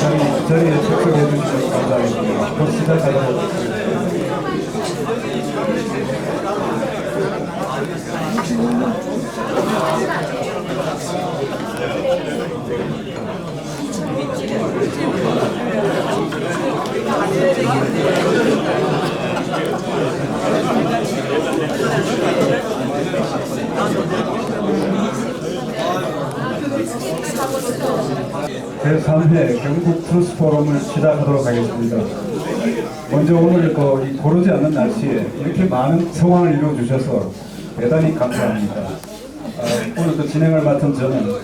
저희 자리에 참석해 주셔서 감사합니다. 곧 시작하도록 하겠습니다. 제3회 경북 트루스 포럼을 시작하도록 하겠습니다. 먼저 오늘 이 고르지 않는 날씨에 이렇게 많은 성황을 이루어주셔서 대단히 감사합니다. 오늘도 진행을 맡은 저는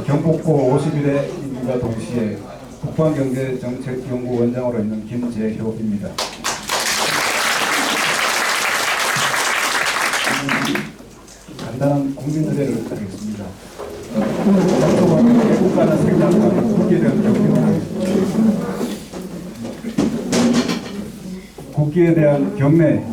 경북고 51회임과 동시에 국방경제정책연구원장으로 있는 김재효입니다. 간단한 국민의례를 하겠습니다. 애국가는 생각과 국기에 대한 경례를 하겠습니다. 국기에 대한 경례.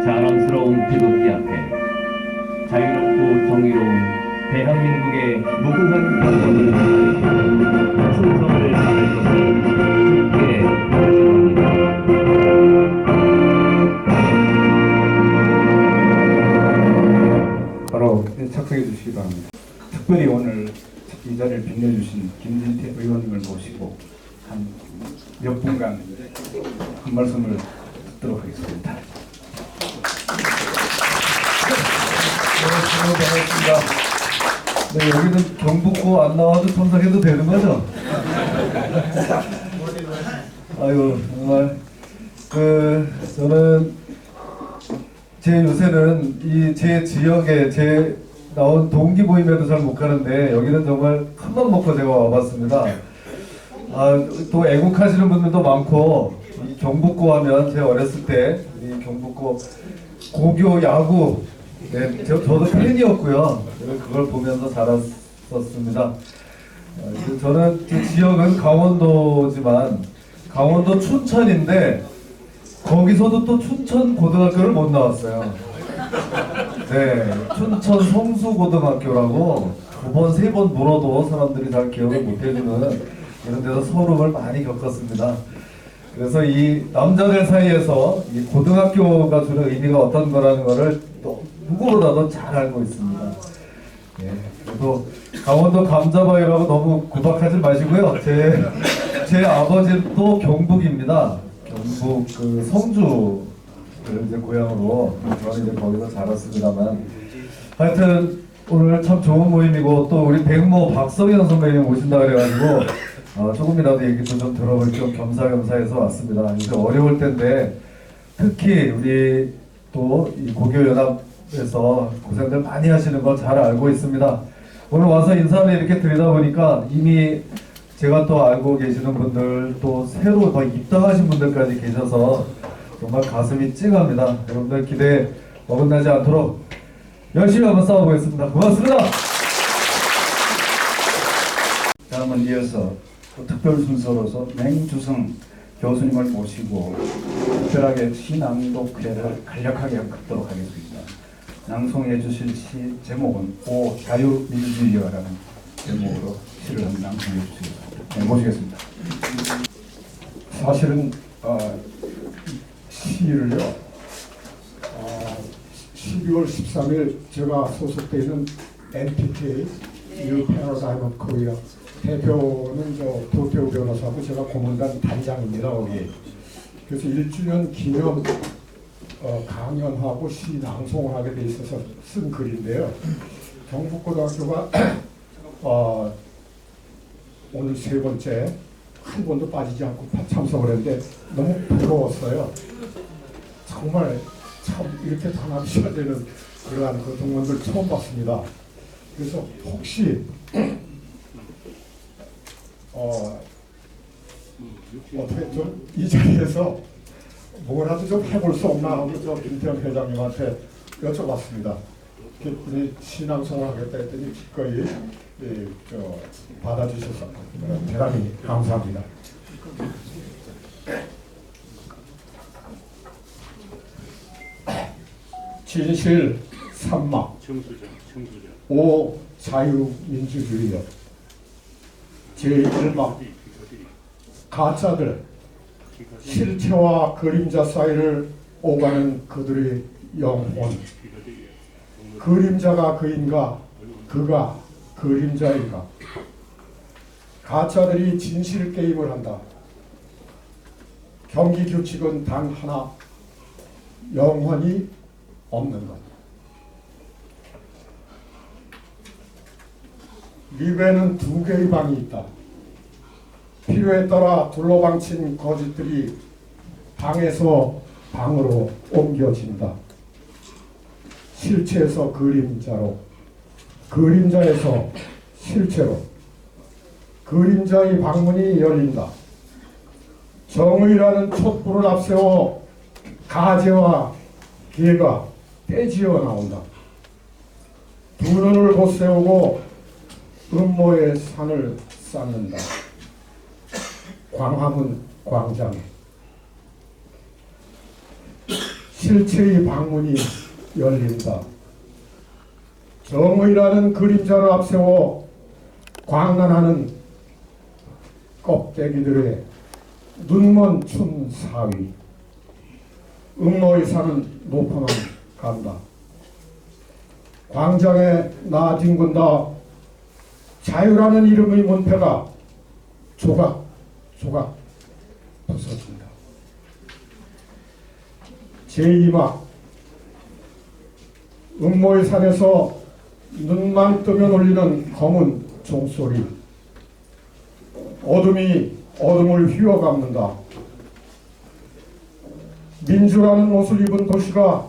자랑스러운 태극기 앞에 자유롭고 정의로운 대한민국의 무궁한 경험을 충성을 다할 것을 굳게 결심합니다. 바로 착석해 주시기 바랍니다. 특별히 오늘 이 자리를 빛내주신 김진태 의원님을 모시고 한 몇 분간 한 말씀을 듣도록 하겠습니다. 반갑습니다. 네, 여기는 경북고 안 나와도 참석해도 되는 거죠? 아유, 정말 저는 요새는 제 지역에 나온 동기 모임에도 잘 못 가는데 여기는 정말 큰맘 먹고 제가 와봤습니다. 또 애국하시는 분들도 많고 이 경북고 하면 제 어렸을 때 이 경북고 고교 야구 저도 팬이었고요. 그걸 보면서 자랐었습니다. 저는 제 지역은 강원도지만 강원도 춘천인데 거기서도 또 춘천 고등학교를 못 나왔어요. 네, 춘천 성수고등학교라고 2번, 3번 물어도 사람들이 잘 기억을 못 해주는 이런 데서 서름을 많이 겪었습니다. 그래서 이 남자들 사이에서 이 고등학교가 주는 의미가 어떤 거라는 거를 또 누구보다도 잘 알고 있습니다. 예, 그리고 강원도 감자바위라고 너무 구박하지 마시고요. 제 아버지는 또 경북입니다. 경북 성주를 이제 고향으로 저는 이제 거기서 자랐습니다만 하여튼 오늘 참 좋은 모임이고 또 우리 백모 박성현 선배님 오신다 그래가지고 조금이라도 얘기도 좀 들어볼 겸 겸사겸사해서 왔습니다. 이제 어려울 텐데 특히 우리 또 이 고교연합에서 고생들 많이 하시는 거 잘 알고 있습니다. 오늘 와서 인사를 이렇게 드리다 보니까 이미 제가 또 알고 계시는 분들 또 새로 더 입당하신 분들까지 계셔서 정말 가슴이 찡합니다. 여러분들 기대에 어긋나지 않도록 열심히 한번 싸워보겠습니다. 고맙습니다. 다음은 이어서 또 특별 순서로서 맹주성 교수님을 모시고 특별하게 시낭독회를 간략하게 긋도록 하겠습니다. 낭송해 주실 시 제목은 오 자유민주주의여라는 제목으로 시를 낭송해 주시겠습니다. 네, 모시겠습니다. 사실은 시를요 12월 13일 제가 소속되어 있는 NPTA New Paradigm of Korea 대표는 도태우 변호사고 제가 고문단 단장입니다. 거기. 그래서 1주년 기념 강연하고 시 낭송을 하게 돼 있어서 쓴 글인데요. 경북고등학교가 오늘 세 번째 한 번도 빠지지 않고 참석을 했는데 너무 부러웠어요. 정말 참 이렇게 단합이셔야 되는 그러한 그 동문들 처음 봤습니다. 그래서 혹시 어떻게 좀 이 자리에서 뭐라도 좀 해볼 수 없나 하고 저 김태형 회장님한테 여쭤봤습니다. 우리 신앙송을 하겠다 했더니 기꺼이 받아주셔서 대단히 감사합니다. 진실 3막 5 자유민주주의여 제1막 가짜들 실체와 그림자 사이를 오가는 그들의 영혼 그림자가 그인가 그가 그림자인가 가짜들이 진실 게임을 한다. 경기 규칙은 단 하나 영원히 없는 것. 미국에는 2개의 방이 있다. 필요에 따라 둘러방친 거짓들이 방에서 방으로 옮겨진다. 실체에서 그림자로, 그림자에서 실체로 그림자의 방문이 열린다. 정의라는 촛불을 앞세워 가재와 개가 떼지어 나온다. 두 눈을 돋세우고 음모의 산을 쌓는다. 광화문 광장에 실체의 방문이 열린다. 정의라는 그림자를 앞세워 광란하는 껍데기들의 눈먼 춤 사위 음모의 산은 높아만 간다. 광장에 나뒹군다. 자유라는 이름의 문패가 조각 부서진다. 제2막 음모의 산에서 눈만 뜨면 울리는 검은 종소리 어둠이 어둠을 휘어감는다. 민주라는 옷을 입은 도시가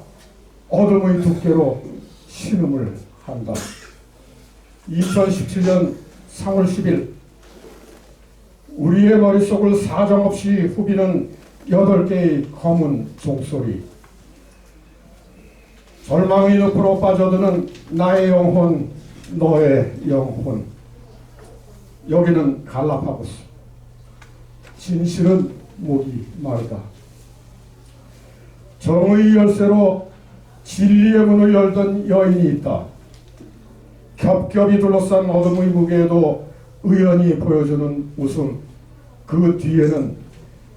어둠의 두께로 신음을 한다. 2017년 3월 10일 우리의 머릿속을 사정없이 후비는 8개의 검은 종소리 절망의 늪으로 빠져드는 나의 영혼 너의 영혼 여기는 갈라파고스 진실은 목이 마르다. 정의 열쇠로 진리의 문을 열던 여인이 있다. 겹겹이 둘러싼 어둠의 무게에도 의연히 보여주는 웃음 그 뒤에는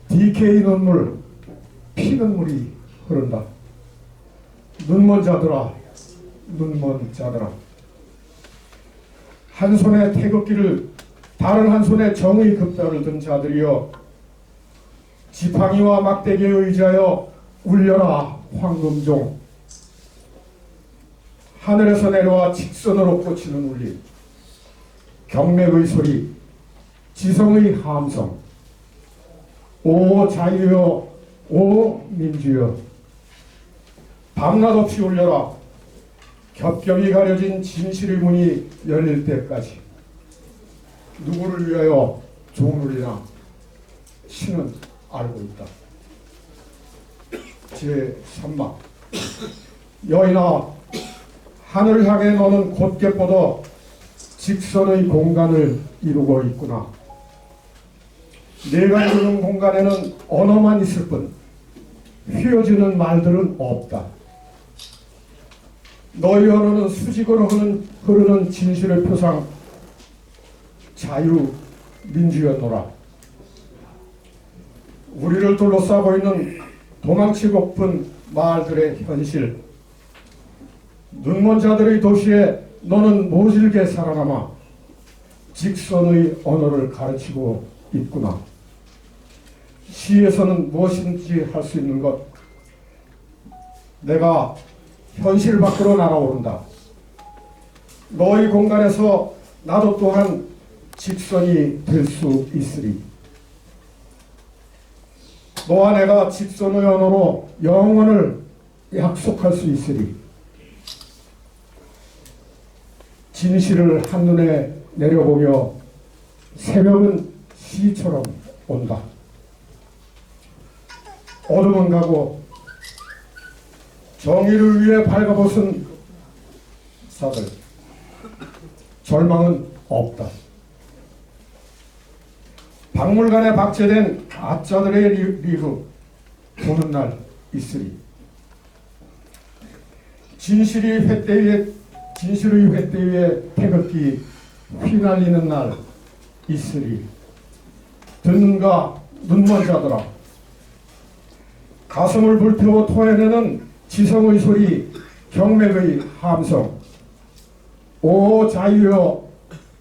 DK 눈물 피는 물이 흐른다. 눈먼 자들아 눈먼 자들아 한 손에 태극기를 다른 한 손에 정의 급변을 든 자들이여 지팡이와 막대기에 의지하여 울려라 황금종 하늘에서 내려와 직선으로 꽂히는 울림 경맥의 소리 지성의 함성 오 자유여 오 민주여 밤낮 없이 울려라 겹겹이 가려진 진실의 문이 열릴 때까지 누구를 위하여 종을 울리나 신은 알고 있다. 제3막 여인아 하늘 향해 너는 곧게 뻗어 직선의 공간을 이루고 있구나. 내가 이루는 공간에는 언어만 있을 뿐 휘어지는 말들은 없다. 너희 언어는 수직으로 흐르는 진실의 표상 자유 민주였노라. 우리를 둘러싸고 있는 도망치고픈 말들의 현실 눈먼 자들의 도시에 너는 모질게 살아남아 직선의 언어를 가르치고 있구나. 시에서는 무엇인지 할 수 있는 것 내가 현실 밖으로 날아오른다. 너희 공간에서 나도 또한 직선이 될 수 있으리. 너와 내가 직선의 언어로 영원을 약속할 수 있으리. 진실을 한눈에 내려보며 새벽은 시처럼 온다. 어둠은 가고 정의를 위해 발가벗은 사들, 절망은 없다. 박물관에 박제된 가짜들의 리그 보는 날 있으리. 진실의 횃대 위에 태극기 휘날리는 날 있으리. 듣는가 눈먼 자들아, 가슴을 불태워 토해내는 지성의 소리, 경맥의 함성. 오 자유여,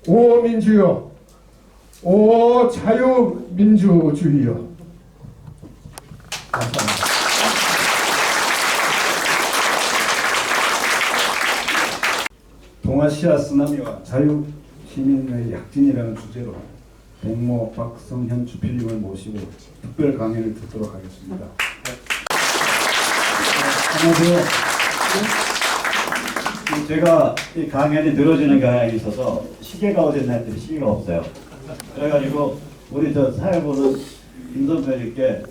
오 민주여, 오 자유민주주의여. 감사합니다. 동아시아 쓰나미와 자유시민의 약진이라는 주제로 백모 박성현 주필님을 모시고 특별 강연을 듣도록 하겠습니다. 안녕하세요. 제가 이 강연이 늘어지는 경향이 있어서 시계가 어딨나 했더니 시계가 없어요. 그래가지고 우리 저 사회보는 김 선배님께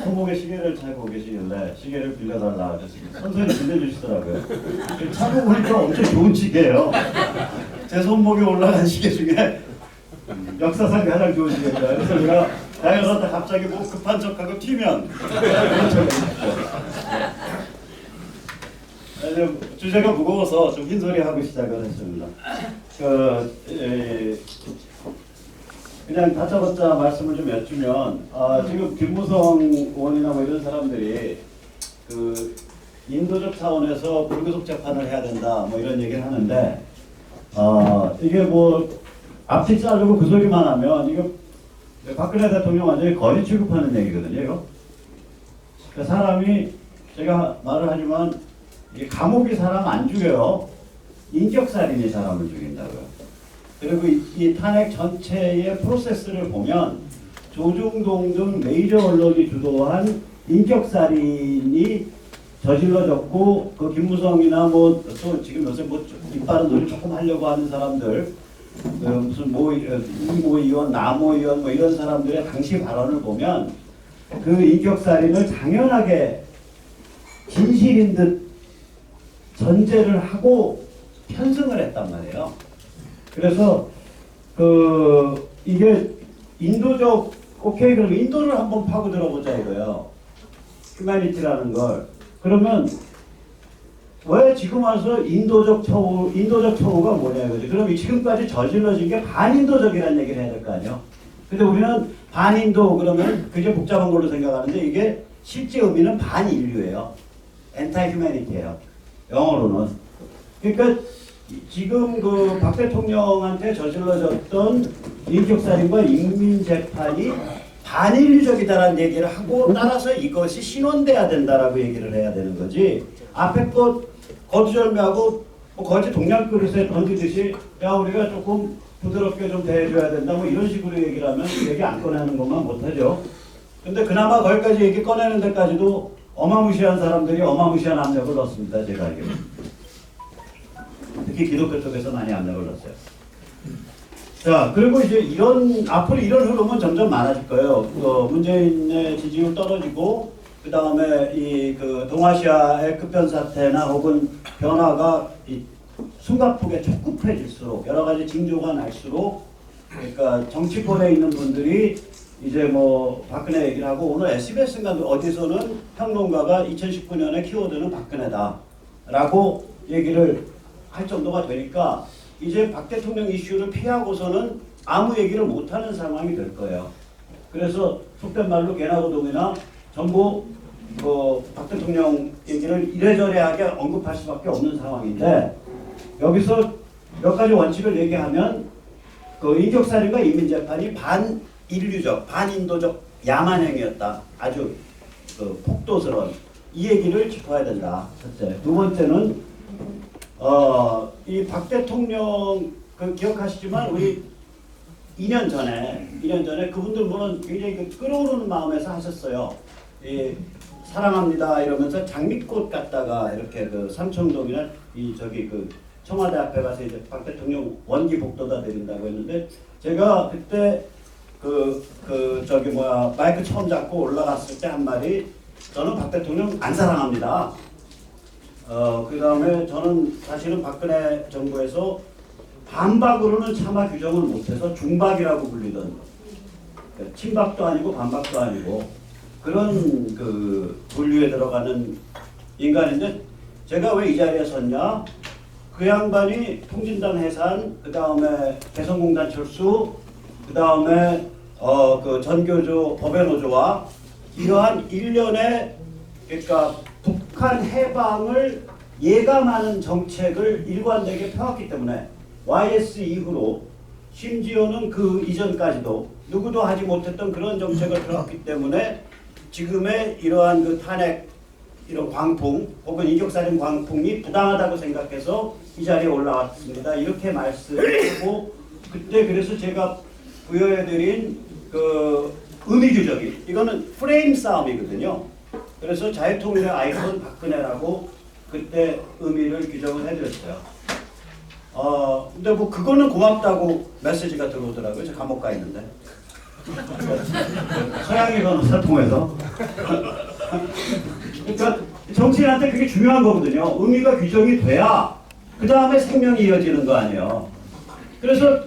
손목에 시계를 차고 계시길래 시계를 빌려달라 하셨습니다. 선생님 빌려주시더라고요. 차고 보니까 엄청 좋은 시계예요. 제 손목에 올라간 시계 중에 역사상 가장 좋은 시계입니다. 그래서 제가 다녀갔다 갑자기 뭐 급한 척하고 튀면 그런 적이 있죠. 주제가 무거워서 좀 흰소리 하고 시작을 했습니다. 그냥 다짜고짜 말씀을 좀 여쭈면, 지금 김무성 의원이나 뭐 이런 사람들이 그 인도적 차원에서 불구속 재판을 해야 된다 뭐 이런 얘기를 하는데, 이게 뭐 앞뒤 자르고 그 소리만 하면 이거 박근혜 대통령 완전히 거리 취급하는 얘기거든요. 이거. 그러니까 사람이, 제가 말을 하지만 이게 감옥이 사람 안 죽여요. 인격살인이 사람을 죽인다고요. 그리고 이 탄핵 전체의 프로세스를 보면 조중동 등 메이저 언론이 주도한 인격살인이 저질러졌고, 그 김무성이나 뭐 또 지금 요새 뭐 이빠른 소리 조금 하려고 하는 사람들, 무슨 이모 의원, 나모 의원 뭐 이런 사람들의 당시 발언을 보면 그 인격살인을 당연하게 진실인 듯 전제를 하고 편승을 했단 말이에요. 그래서 이게 인도적, 오케이, 그럼 인도를 한번 파고 들어보자 이거예요. 휴머니티라는 걸. 그러면 왜 지금 와서 인도적 처우가 뭐냐 이거지. 그럼 지금까지 저질러진 게 반인도적이라는 얘기를 해야 될 거 아니에요. 근데 우리는 반인도 그러면 굉장히 복잡한 걸로 생각하는데, 이게 실제 의미는 반인류예요. 엔타이 휴머니티예요. 영어로는. 그러니까 지금 그 박 대통령한테 저질러졌던 인격살인과 인민재판이 반인류적이다라는 얘기를 하고, 따라서 이것이 신원돼야 된다라고 얘기를 해야 되는 거지. 앞에 것 거두절미하고 뭐 거지 동양 그릇에 던지듯이 야 우리가 조금 부드럽게 좀 대해줘야 된다 뭐 이런 식으로 얘기를 하면 얘기 안 꺼내는 것만 못하죠. 근데 그나마 거기까지 얘기 꺼내는 데까지도 어마무시한 사람들이 어마무시한 압력을 넣습니다. 제가 알기로. 특히 기독교 쪽에서 많이 압력을 넣었어요. 자, 그리고 이제 앞으로 이런 흐름은 점점 많아질 거예요. 문재인의 지지율 떨어지고, 그 다음에 그 동아시아의 급변 사태나 혹은 변화가 숨가쁘게 촉급해질수록, 여러 가지 징조가 날수록, 그러니까 정치권에 있는 분들이 이제 뭐 박근혜 얘기를 하고, 오늘 SBS인가 어디서는 평론가가 2019년의 키워드는 박근혜다라고 얘기를 할 정도가 되니까, 이제 박 대통령 이슈를 피하고서는 아무 얘기를 못하는 상황이 될 거예요. 그래서 속된 말로 개나고동이나 전부 박 대통령 얘기를 이래저래하게 언급할 수밖에 없는 상황인데, 여기서 몇 가지 원칙을 얘기하면 그 인격살인과 인민재판이 반인류적, 반인도적 야만행위였다. 아주 폭도스러운 이 얘기를 짚어야 된다. 첫째. 두 번째는 이 박 대통령 기억하시지만 우리 2년 전에 그분들 물론 굉장히 끌어오르는 마음에서 하셨어요. 사랑합니다 이러면서 장미꽃 갖다가 이렇게 삼청동이나 청와대 앞에 가서 이제 박 대통령 원기 복도다 드린다고 했는데, 제가 그때 마이크 처음 잡고 올라갔을 때 한 말이, 저는 박 대통령 안 사랑합니다. 그 다음에 저는 사실은 박근혜 정부에서 반박으로는 차마 규정을 못해서 중박이라고 불리던 친박도 아니고 반박도 아니고 그런 그 분류에 들어가는 인간인데 제가 왜 이 자리에 섰냐? 그 양반이 통진당 해산, 그 다음에 개성공단 철수, 그 다음에 그 전교조 법외노조와 이러한 일련의 그러니까 북한 해방을 예감하는 정책을 일관되게 펴왔기 때문에 YS 이후로 심지어는 그 이전까지도 누구도 하지 못했던 그런 정책을 펴왔기 때문에 지금의 이러한 그 탄핵 이런 광풍 혹은 이격살인 광풍이 부당하다고 생각해서 이 자리에 올라왔습니다. 이렇게 말씀하고 그때 그래서 제가 부여해드린 그 의미 규정이 이거는 프레임 싸움이거든요. 그래서 자유통일의 아이콘 박근혜라고 그때 의미를 규정을 해드렸어요. 근데 뭐 그거는 고맙다고 메시지가 들어오더라고요. 저 감옥 가 있는데. 서양의 변호사 통해서. 그러니까 정치인한테 그게 중요한 거거든요. 의미가 규정이 돼야 그 다음에 생명이 이어지는 거 아니에요. 그래서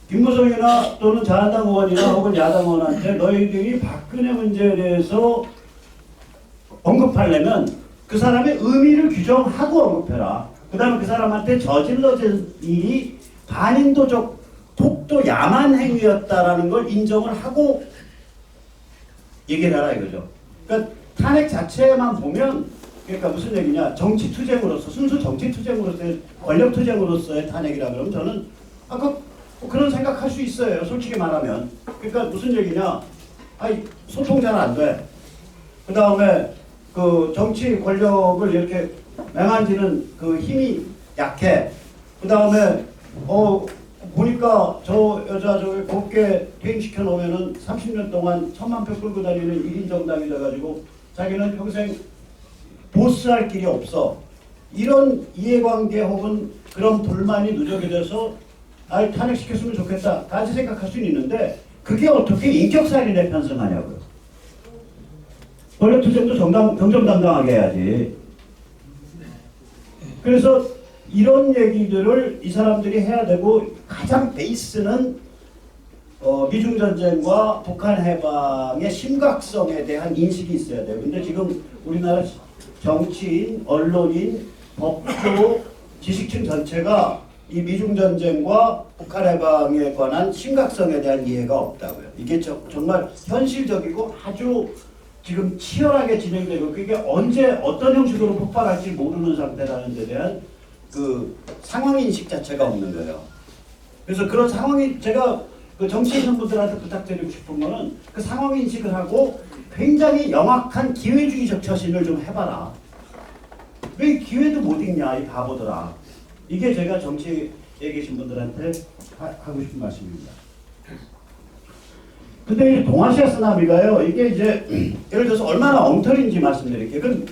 김무성이나 또는 자한당 의원이나 혹은 야당 의원한테 너희들이 박근혜 문제에 대해서 언급하려면 그 사람의 의미를 규정하고 언급해라. 그 다음에 그 사람한테 저질러진 일이 반인도적 폭도 야만 행위였다라는 걸 인정을 하고 얘기를 하라 이거죠. 그러니까 탄핵 자체만 보면 그러니까 무슨 얘기냐, 정치 투쟁으로서 순수 정치 투쟁으로서의 권력 투쟁으로서의 탄핵이라 그러면 저는 아까 그런 생각할 수 있어요. 솔직히 말하면. 그러니까 무슨 얘기냐, 아니 소통 잘 안 돼. 그 다음에 그 정치 권력을 이렇게 맹한지는 그 힘이 약해. 그 다음에 보니까 저 여자 저기 곱게 퇴임시켜 놓으면은 30년 동안 1000만 표 끌고 다니는 1인 정당이 돼가지고 자기는 평생 보스할 길이 없어. 이런 이해관계 혹은 그런 불만이 누적이 돼서 아이 탄핵시켰으면 좋겠다 까지 생각할 수는 있는데 그게 어떻게 인격살인에 편승하냐고요. 권력투쟁도 정정당당하게 해야지. 그래서 이런 얘기들을 이 사람들이 해야 되고 가장 베이스는 미중전쟁과 북한 해방의 심각성에 대한 인식이 있어야 돼요. 근데 지금 우리나라 정치인, 언론인, 법조, 지식층 전체가 이 미중전쟁과 북한 해방에 관한 심각성에 대한 이해가 없다고요. 이게 정말 현실적이고 아주 지금 치열하게 진행되고 그게 언제 어떤 형식으로 폭발할지 모르는 상태라는 데 대한 그 상황인식 자체가 없는 거예요. 그래서 그런 상황이 제가 그 정치인 분들한테 부탁드리고 싶은 거는 그 상황인식을 하고 굉장히 영악한 기회주의적 처신을 좀 해봐라. 왜 기회도 못 읽냐 이 바보들아. 이게 제가 정치에 계신 분들한테 하고 싶은 말씀입니다. 근데 이 동아시아 쓰나미가요, 이게 이제 예를 들어서 얼마나 엉터리인지 말씀드릴게요. 그럼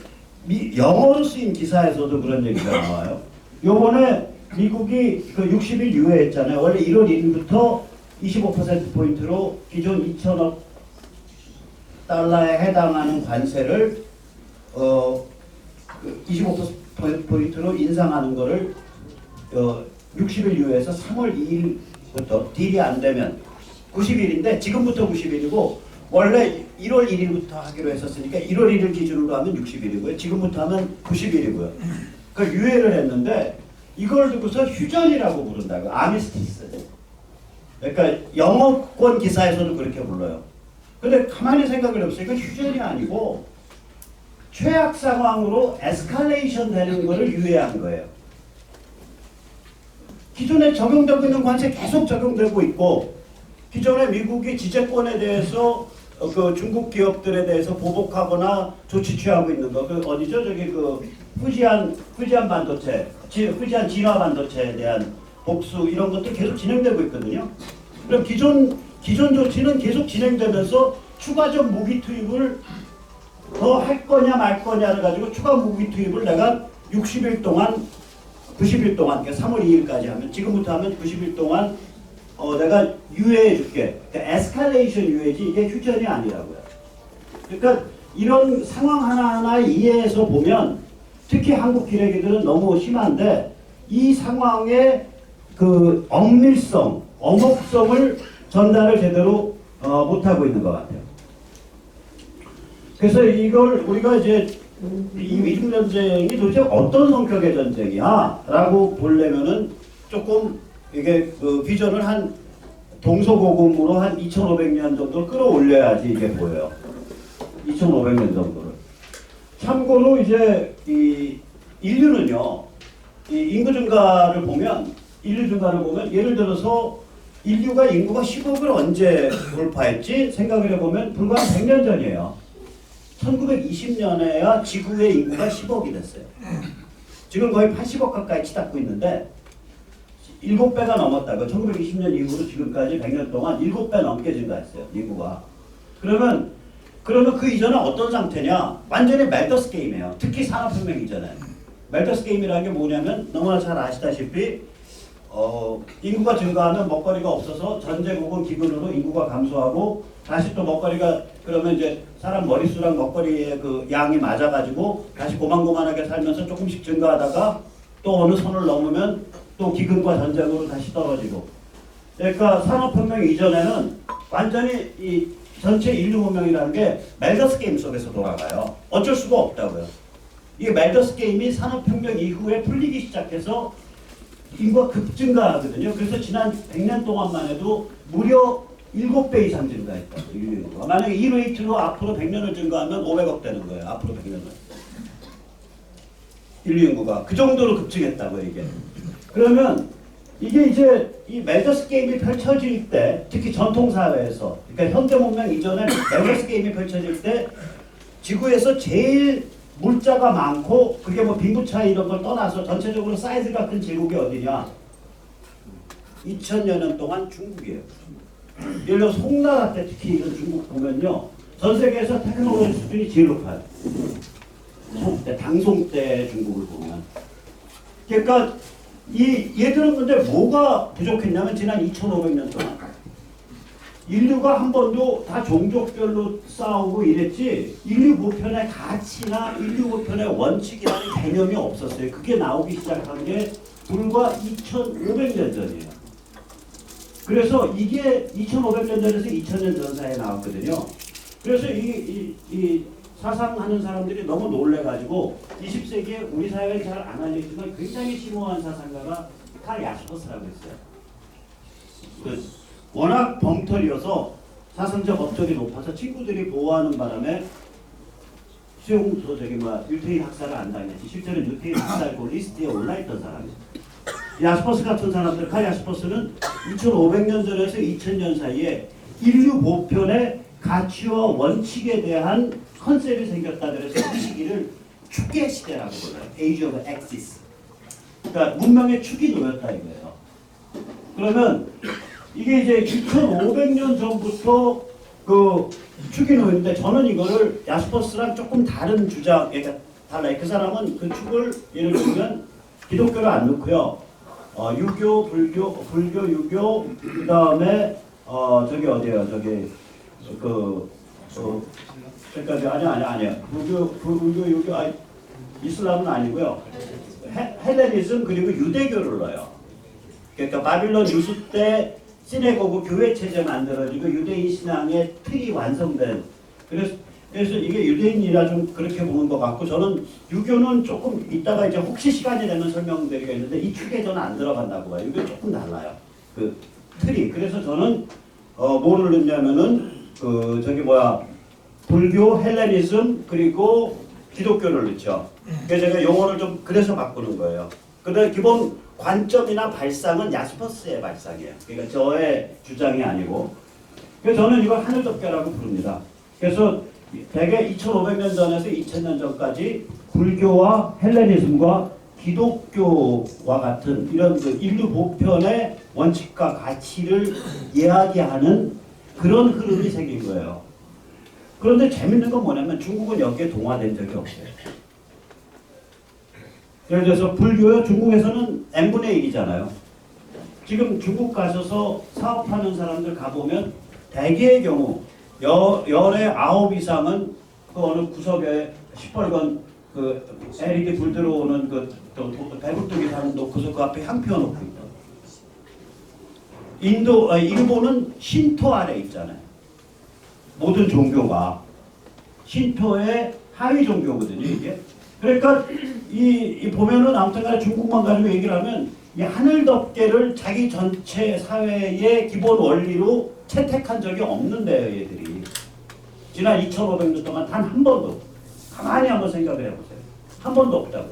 영어로 쓰인 기사에서도 그런 얘기가 나와요. 요번에 미국이 그 60일 유예했잖아요. 원래 1월 1일부터 25%포인트로 기존 2천억 달러에 해당하는 관세를 25%포인트로 인상하는 거를 60일 유예해서 3월 2일부터 딜이 안 되면 90일인데 지금부터 90일이고 원래 1월 1일부터 하기로 했었으니까 1월 1일 기준으로 하면 60일이고요. 지금부터 하면 90일이고요. 그 유예를 했는데 이걸 두고서 휴전이라고 부른다고. 아미스티스. 그러니까 영어권 기사에서도 그렇게 불러요. 근데 가만히 생각을 해보세요. 이건 휴전이 아니고 최악 상황으로 에스컬레이션 되는 거를 유예한 거예요. 기존에 적용되고 있는 관세 계속 적용되고 있고 기존에 미국이 지재권에 대해서 그 중국 기업들에 대해서 보복하거나 조치 취하고 있는 거. 그 어디죠? 저기 그 후지안 반도체, 후지안 진화 반도체에 대한 복수 이런 것도 계속 진행되고 있거든요. 그럼 기존 조치는 계속 진행되면서 추가적 무기 투입을 더 할 거냐 말 거냐를 가지고 추가 무기 투입을 내가 60일 동안 90일 동안 그러니까 3월 2일까지 하면 지금부터 하면 90일 동안 내가 유예해 줄게. 그러니까 에스컬레이션 유예지 이게 휴전이 아니라고요. 그러니까 이런 상황 하나하나 이해해서 보면 특히 한국 기레기들은 너무 심한데 이 상황의 그 엄밀성, 엄혹성을 전달을 제대로 못하고 있는 것 같아요. 그래서 이걸 우리가 이제 이 위중 전쟁이 도대체 어떤 성격의 전쟁이야? 라고 보려면은 조금 이게 그 비전을 한 동서고금으로 한 2500년 정도를 끌어올려야지 이게 보여요. 2500년 정도를. 참고로 이제 이 인류는요, 이 인구 증가를 보면 예를 들어서 인류가 10억을 언제 돌파했지? 생각을 해보면 불과 100년 전이에요. 1920년에야 지구의 인구가 10억이 됐어요. 지금 거의 80억 가까이 치닫고 있는데 7배가 넘었다고. 1920년 이후로 지금까지 100년 동안 7배 넘게 증가했어요. 인구가. 그러면 그 이전은 어떤 상태냐? 완전히 멜더스 게임이에요. 특히 산업혁명 이전에. 멜더스 게임이라는 게 뭐냐면 너무나 잘 아시다시피 인구가 증가하면 먹거리가 없어서 전쟁 혹은 기근으로 인구가 감소하고 다시 또 먹거리가 그러면 이제 사람 머릿수랑 먹거리의 그 양이 맞아가지고 다시 고만고만하게 살면서 조금씩 증가하다가 또 어느 선을 넘으면 또 기근과 전쟁으로 다시 떨어지고. 그러니까 산업혁명 이전에는 완전히 이 전체 인류 문명이라는 게 멜더스 게임 속에서 돌아가요. 어쩔 수가 없다고요. 이게 멜더스 게임이 산업혁명 이후에 풀리기 시작해서 인구가 급증가하거든요. 그래서 지난 100년 동안만 해도 무려 7배 이상 증가했다고 인류 인구가. 만약에 이 레이트로 앞으로 100년을 증가하면 500억 되는 거예요. 앞으로 100년을. 인류 인구가 그 정도로 급증했다고 이게. 그러면 이게 이제 이 멜더스 게임이 펼쳐질 때, 특히 전통 사회에서, 그러니까 현대 문명 이전에 멜더스 게임이 펼쳐질 때 지구에서 제일 물자가 많고 그게 뭐 빈부 차이 이런 걸 떠나서 전체적으로 사이즈가 큰 제국이 어디냐? 2000년 동안 중국이에요. 예를 들어 송나라 때 특히 이런 중국 보면요, 전 세계에서 테크놀로지 수준이 제일 높아요. 당송 때 중국을 보면. 그러니까 얘들은 근데 뭐가 부족했냐면 지난 2500년 동안 인류가 한 번도 다 종족별로 싸우고 이랬지 인류 보편의 가치나 인류 보편의 원칙이라는 개념이 없었어요. 그게 나오기 시작한 게 불과 2500년 전이에요. 그래서 이게 2500년 전에서 2000년 전 사이에 나왔거든요. 그래서 이 사상하는 사람들이 너무 놀래가지고 20세기에 우리 사회에 잘 안 알려지만 굉장히 심오한 사상가가 칼 야스퍼스라고 했어요. 워낙 벙털이어서 사상적 업적이 높아서 친구들이 보호하는 바람에 유태인 학살을 안 당했지. 실제로 유태인 학살고 리스트에 올라있던 사람이에요. 야스퍼스 같은 사람들, 칼 야스퍼스는 2500년 전에서 2000년 사이에 인류 보편의 가치와 원칙에 대한 컨셉이 생겼다 그래서 이 시기를 축의 시대라고 불러요. Age of Axis. 그러니까 문명의 축이 놓였다 이거예요. 그러면 이게 이제 2500년 전부터 그 축이 놓였는데 저는 이거를 야스퍼스랑 조금 다른 주장, 그러니까 달라요. 그 사람은 그 축을 예를 들면 기독교를 안 넣고요. 유교, 불교, 유교, 그 다음에 저기 어디예요? 저기 그러니까 아니야. 불교, 유교, 이슬람은 아니고요. 헬레니즘 그리고 유대교를 넣어요. 그러니까 바빌론 유수 때 시내고그 교회 체제 만들어지고 유대인 신앙의 틀이 완성된. 그래서 이게 유대인이라 좀 그렇게 보는 것 같고 저는 유교는 조금 이따가 이제 혹시 시간이 되면 설명드리겠는데 이 축에 저는 안 들어간다고 봐요. 유교 조금 달라요. 그 틀이. 그래서 저는 뭐를 넣냐면은 불교, 헬레니즘 그리고 기독교를 넣죠. 그래서 제가 용어를 좀 그래서 바꾸는 거예요. 근데 기본 관점이나 발상은 야스퍼스의 발상이에요. 그러니까 저의 주장이 아니고. 그래서 저는 이걸 하늘덮개라고 부릅니다. 그래서 대개 2500년 전에서 2000년 전까지 불교와 헬레니즘과 기독교와 같은 이런 그 인류 보편의 원칙과 가치를 이야기하는 그런 흐름이 생긴 거예요. 그런데 재밌는 건 뭐냐면 중국은 여기에 동화된 적이 없어요. 예를 들어서 불교요, 중국에서는 n분의 1이잖아요. 지금 중국 가셔서 사업하는 사람들 가보면 대개의 경우 열의 9 이상은 그 어느 구석에 시뻘건 그 LED 불 들어오는 그 배불뚝이 사는 놓고서 그 앞에 향 피워놓고 있다. 일본은 신토 아래 있잖아요. 모든 종교가 신토의 하위 종교거든요, 이게. 그러니까 이 보면은 아무튼간에 중국만 가지고 얘기를 하면 이 하늘 덮개를 자기 전체 사회의 기본 원리로 채택한 적이 없는데요, 얘들이. 지난 2,500년 동안 단 한 번도. 가만히 한번 생각을 해보세요. 한 번도 없다고.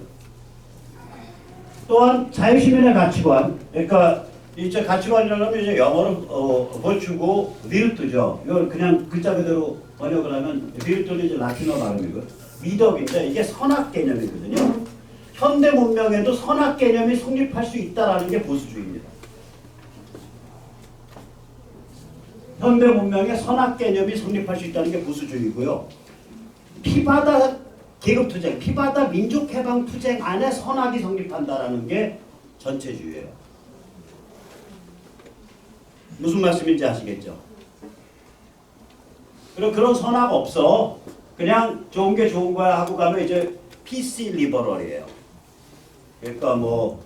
또한 자유시민의 가치관. 그러니까 이제 가치관이라면 이제 영어로 버추고 비르투죠. 이걸 그냥 글자 그대로 번역을 하면 비르투는 이제 라틴어 발음이고 미덕인데 이게 선악 개념이거든요. 현대 문명에도 선악 개념이 성립할 수 있다라는 게 보수주의입니다. 현대 문명에 선악 개념이 성립할 수 있다는 게 보수주의고요. 피바다 계급투쟁, 피바다 민족해방투쟁 안에 선악이 성립한다라는 게 전체주의예요. 무슨 말씀인지 아시겠죠? 그런 선악 없어. 그냥 좋은 게 좋은 거야 하고 가면 이제 PC 리버럴이에요. 그러니까 뭐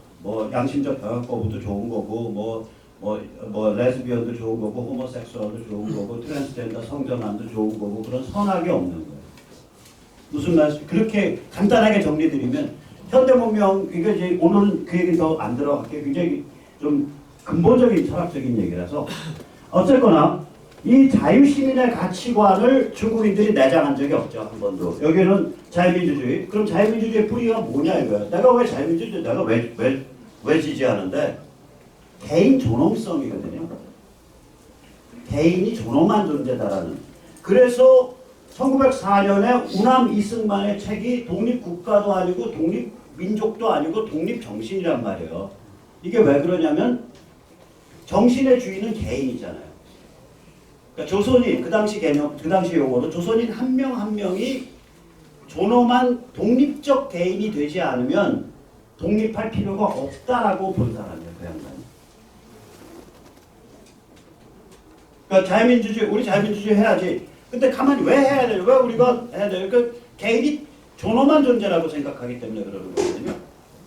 양심적 병역거부도 좋은 거고 뭐 레즈비언도 좋은 거고 호모섹수얼도 좋은 거고 트랜스젠더 성전환도 좋은 거고 그런 선악이 없는 거예요. 무슨 말씀? 그렇게 간단하게 정리드리면 현대 문명 이게 이제 오늘은 그 얘기 더 안 들어갈게 굉장히 좀 근본적인 철학적인 얘기라서 어쨌거나 이 자유시민의 가치관을 중국인들이 내장한 적이 없죠. 한 번도. 여기는 자유민주주의. 그럼 자유민주주의의 뿌리가 뭐냐 이거야. 내가 왜 자유민주주의 내가 왜 지지하는데 개인 존엄성이거든요. 개인이 존엄한 존재다라는. 그래서 1904년에 우남 이승만의 책이 독립국가도 아니고 독립민족도 아니고 독립정신이란 말이에요. 이게 왜 그러냐면 정신의 주인은 개인이잖아요. 그러니까 조선인 그 당시 개념, 그 당시 용어로 조선인 한 명 한 명이 존엄한 독립적 개인이 되지 않으면 독립할 필요가 없다라고 본 사람이에요, 그 양반이. 그러니까 자유민주주의, 우리 자유민주주의 해야지. 근데 가만히 왜 해야 돼요? 왜 우리가 해야 돼요? 그러니까 개인이 존엄한 존재라고 생각하기 때문에 그러는 거거든요.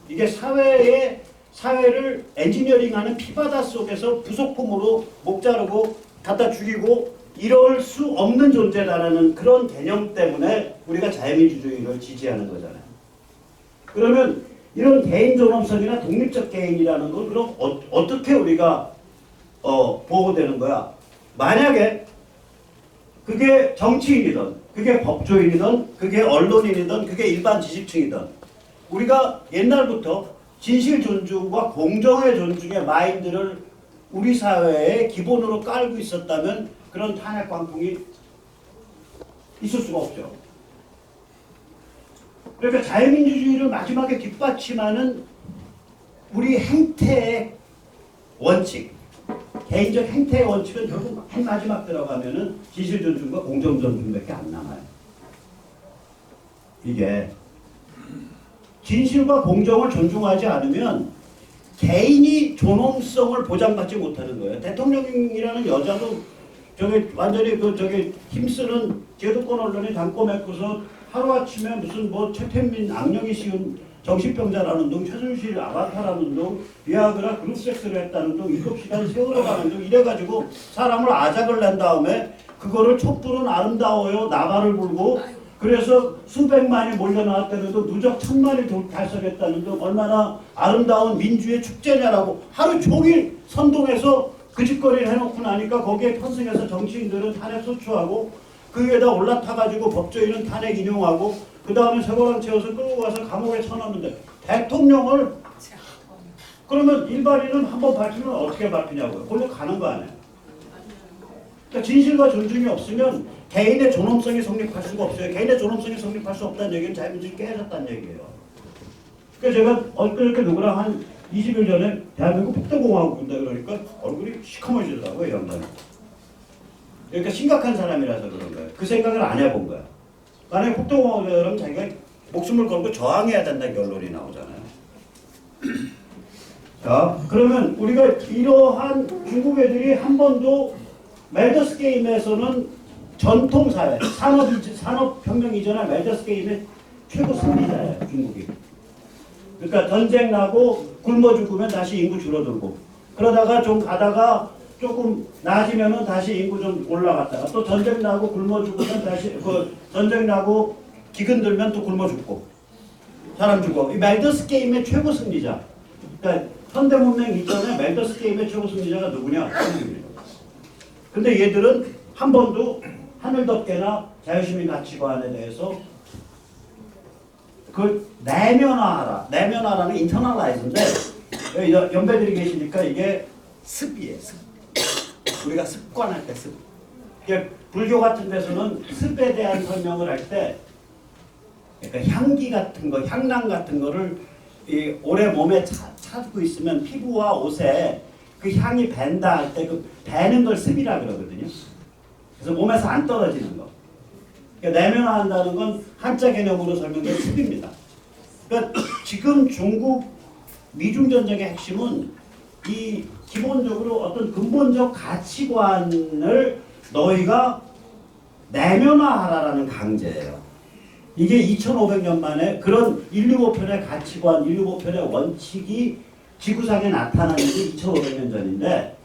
이게 사회를 엔지니어링하는 피바다 속에서 부속품으로 목 자르고 갖다 죽이고 이럴 수 없는 존재다라는 그런 개념 때문에 우리가 자유민주주의를 지지하는 거잖아요. 그러면 이런 개인 존엄성이나 독립적 개인이라는 건 그럼 어떻게 우리가 보호되는 거야? 만약에 그게 정치인이든 그게 법조인이든 그게 언론인이든 그게 일반 지식층이든 우리가 옛날부터 진실 존중과 공정의 존중의 마인드를 우리 사회의 기본으로 깔고 있었다면 그런 탄핵 광풍이 있을 수가 없죠. 그러니까 자유민주주의를 마지막에 뒷받침하는 우리 행태의 원칙, 개인적 행태의 원칙은 결국 맨 마지막 들어가면은 진실 존중과 공정 존중밖에 안 남아요. 이게 진실과 공정을 존중하지 않으면 개인이 존엄성을 보장받지 못하는 거예요. 대통령이라는 여자도 완전히 힘쓰는 제도권 언론이 담고 맺고서 하루아침에 무슨 최태민 악령이 씌운 정신병자라는 둥, 최순실 아바타라는 둥, 비아그라 그룹섹스를 했다는 둥, 7시간 세월호 가는 둥 이래가지고 사람을 아작을 낸 다음에 그거를 촛불은 아름다워요 나발을 불고 그래서 수백만이 몰려나왔다는데 누적 1,000만이 달성했다는 둥 얼마나 아름다운 민주의 축제냐라고 하루 종일 선동해서 그 짓거리를 해놓고 나니까 거기에 편승해서 정치인들은 탄핵 소추하고 그 위에다 올라타가지고 법조인은 탄핵 인용하고 그 다음에 세고랑 채워서 끌고 가서 감옥에 쳐넣는데 대통령을 그러면 일반인은 한번 밝히면 어떻게 밝히냐고요. 그걸로 가는 거 아니에요. 그러니까 진실과 존중이 없으면 개인의 존엄성이 성립할 수가 없어요. 개인의 존엄성이 성립할 수 없다는 얘기는 자유민주주의 깨졌다는 얘기예요. 그래서 제가 엊그저께 누구랑 한 20일 전에 대한민국 폭도공화국 군다 그러니까 얼굴이 시커머지더라고요. 이 양반이. 그러니까 심각한 사람이라서 그런 거예요. 그 생각을 안 해본 거야. 만약에 폭도공화국이라면 자기가 목숨을 걸고 저항해야 된다는 결론이 나오잖아요. 자, 그러면 우리가 이러한 중국 애들이 한 번도 멜더스 게임에서는 전통사회, 산업혁명 이전에 메이저스 게임의 최고 승리자예요, 중국이. 그러니까 전쟁 나고 굶어 죽으면 다시 인구 줄어들고, 그러다가 좀 가다가 조금 나아지면은 다시 인구 좀 올라갔다가 또 전쟁 나고 굶어 죽으면 다시 전쟁 나고 기근 들면 또 굶어 죽고 사람 죽어. 이 멜더스 게임의 최고 승리자. 그러니까 현대문명 이전에 멜더스 게임의 최고 승리자가 누구냐? 한국입니다. 근데 얘들은 한 번도 하늘덮개나 자유시민 가치관에 대해서 그걸 내면화하라. 내면화라는 인터널라이즈인데 여기 연배들이 계시니까 이게 습이에요. 습. 우리가 습관할 때 습. 불교 같은 데서는 습에 대한 설명을 할 때 그러니까 향기 같은 거, 향랑 같은 거를 오래 몸에 차고 있으면 피부와 옷에 그 향이 밴다 할 때 그 배는 걸 습이라 그러거든요. 그래서 몸에서 안 떨어지는 거. 그러니까 내면화한다는 건 한자 개념으로 설명된 습입니다. 그러니까 지금 중국 미중 전쟁의 핵심은 이 기본적으로 어떤 근본적 가치관을 너희가 내면화하라라는 강제예요. 이게 2500년 만에 그런 165편의 가치관, 165편의 원칙이 지구상에 나타나는 게 2500년 전인데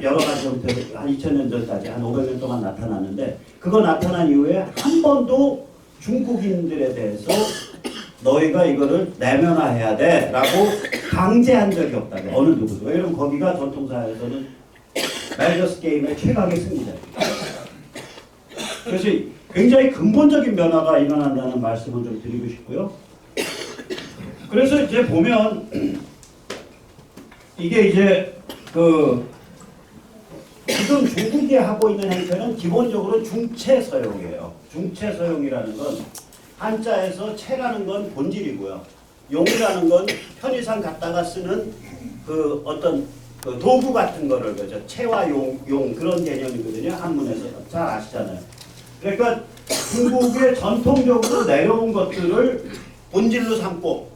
여러 가지 형태로 한 2000년 전까지 한 500년 동안 나타났는데 그거 나타난 이후에 한 번도 중국인들에 대해서 너희가 이거를 내면화해야 돼 라고 강제한 적이 없다고 어느 누구도. 왜냐면 거기가 전통사에서는 멜더스 게임의 최강의 승리자예요. 그래서 굉장히 근본적인 변화가 일어난다는 말씀을 좀 드리고 싶고요. 그래서 이제 보면 이게 이제 지금 중국이 하고 있는 행태는 기본적으로 중체서용이에요. 중체서용이라는 건 한자에서 체라는 건 본질이고요. 용이라는 건 편의상 갖다가 쓰는 그 어떤 그 도구 같은 거를 그죠. 체와 용 그런 개념이거든요. 한문에서 잘 아시잖아요. 그러니까 중국의 전통적으로 내려온 것들을 본질로 삼고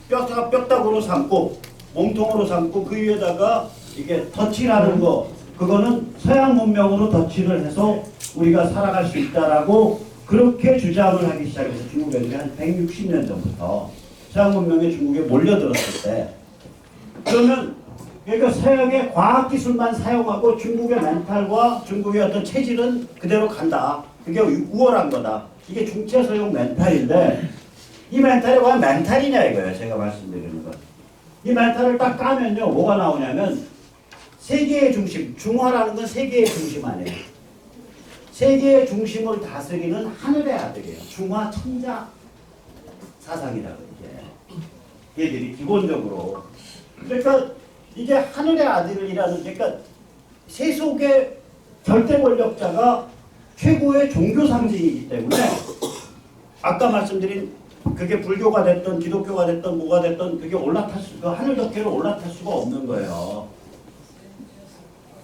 뼈다구로 삼고 몸통으로 삼고 그 위에다가 이게 덧칠하는 거 그거는 서양 문명으로 덧칠을 해서 우리가 살아갈 수 있다라고 그렇게 주장을 하기 시작해서 중국 애들이 한 160년 전부터 서양 문명이 중국에 몰려들었을 때 그러면 그러니까 서양의 과학기술만 사용하고 중국의 멘탈과 중국의 어떤 체질은 그대로 간다. 그게 우월한 거다. 이게 중체서용 멘탈인데 이 멘탈이 과연 멘탈이냐 이거예요. 제가 말씀드리는 건. 이 멘탈을 딱 까면요. 뭐가 나오냐면 세계의 중심, 중화라는 건 세계의 중심 아니에요. 세계의 중심을 다스리는 하늘의 아들이에요. 중화 천자 사상이라고 이게. 얘들이 기본적으로. 그러니까 이게 하늘의 아들이라는 그러니까 세속의 절대 권력자가 최고의 종교 상징이기 때문에 아까 말씀드린 그게 불교가 됐던 기독교가 됐던 뭐가 됐던 그게 그 하늘 덮개로 올라탈 수가 없는 거예요.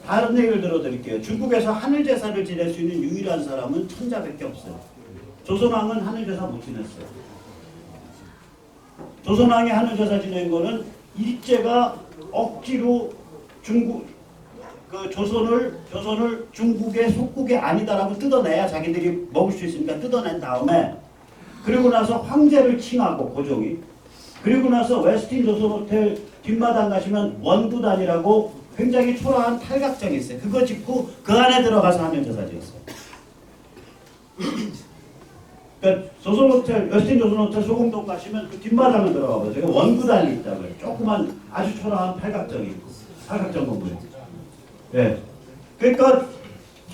다른 얘기를 들어드릴게요. 중국에서 하늘 제사를 지낼 수 있는 유일한 사람은 천자밖에 없어요. 조선왕은 하늘 제사 못 지냈어요. 조선왕이 하늘 제사 지낸 거는 일제가 억지로 조선을 중국의 속국이 아니다라고 뜯어내야 자기들이 먹을 수 있으니까 뜯어낸 다음에 그리고 나서 황제를 칭하고 고종이 그리고 나서 웨스틴 조선호텔 뒷마당 가시면 원구단이라고 굉장히 초라한 팔각정이 있어요. 그거 짓고 그 안에 들어가서 하늘 제사 지었어요. 그러니까 조선호텔, 웨스틴 조선호텔 소공동 가시면 그 뒷마당을 들어가 보세요. 원구단이 있다고요. 조그만 아주 초라한 팔각정이 있고 팔각정 건물이. 예. 그러니까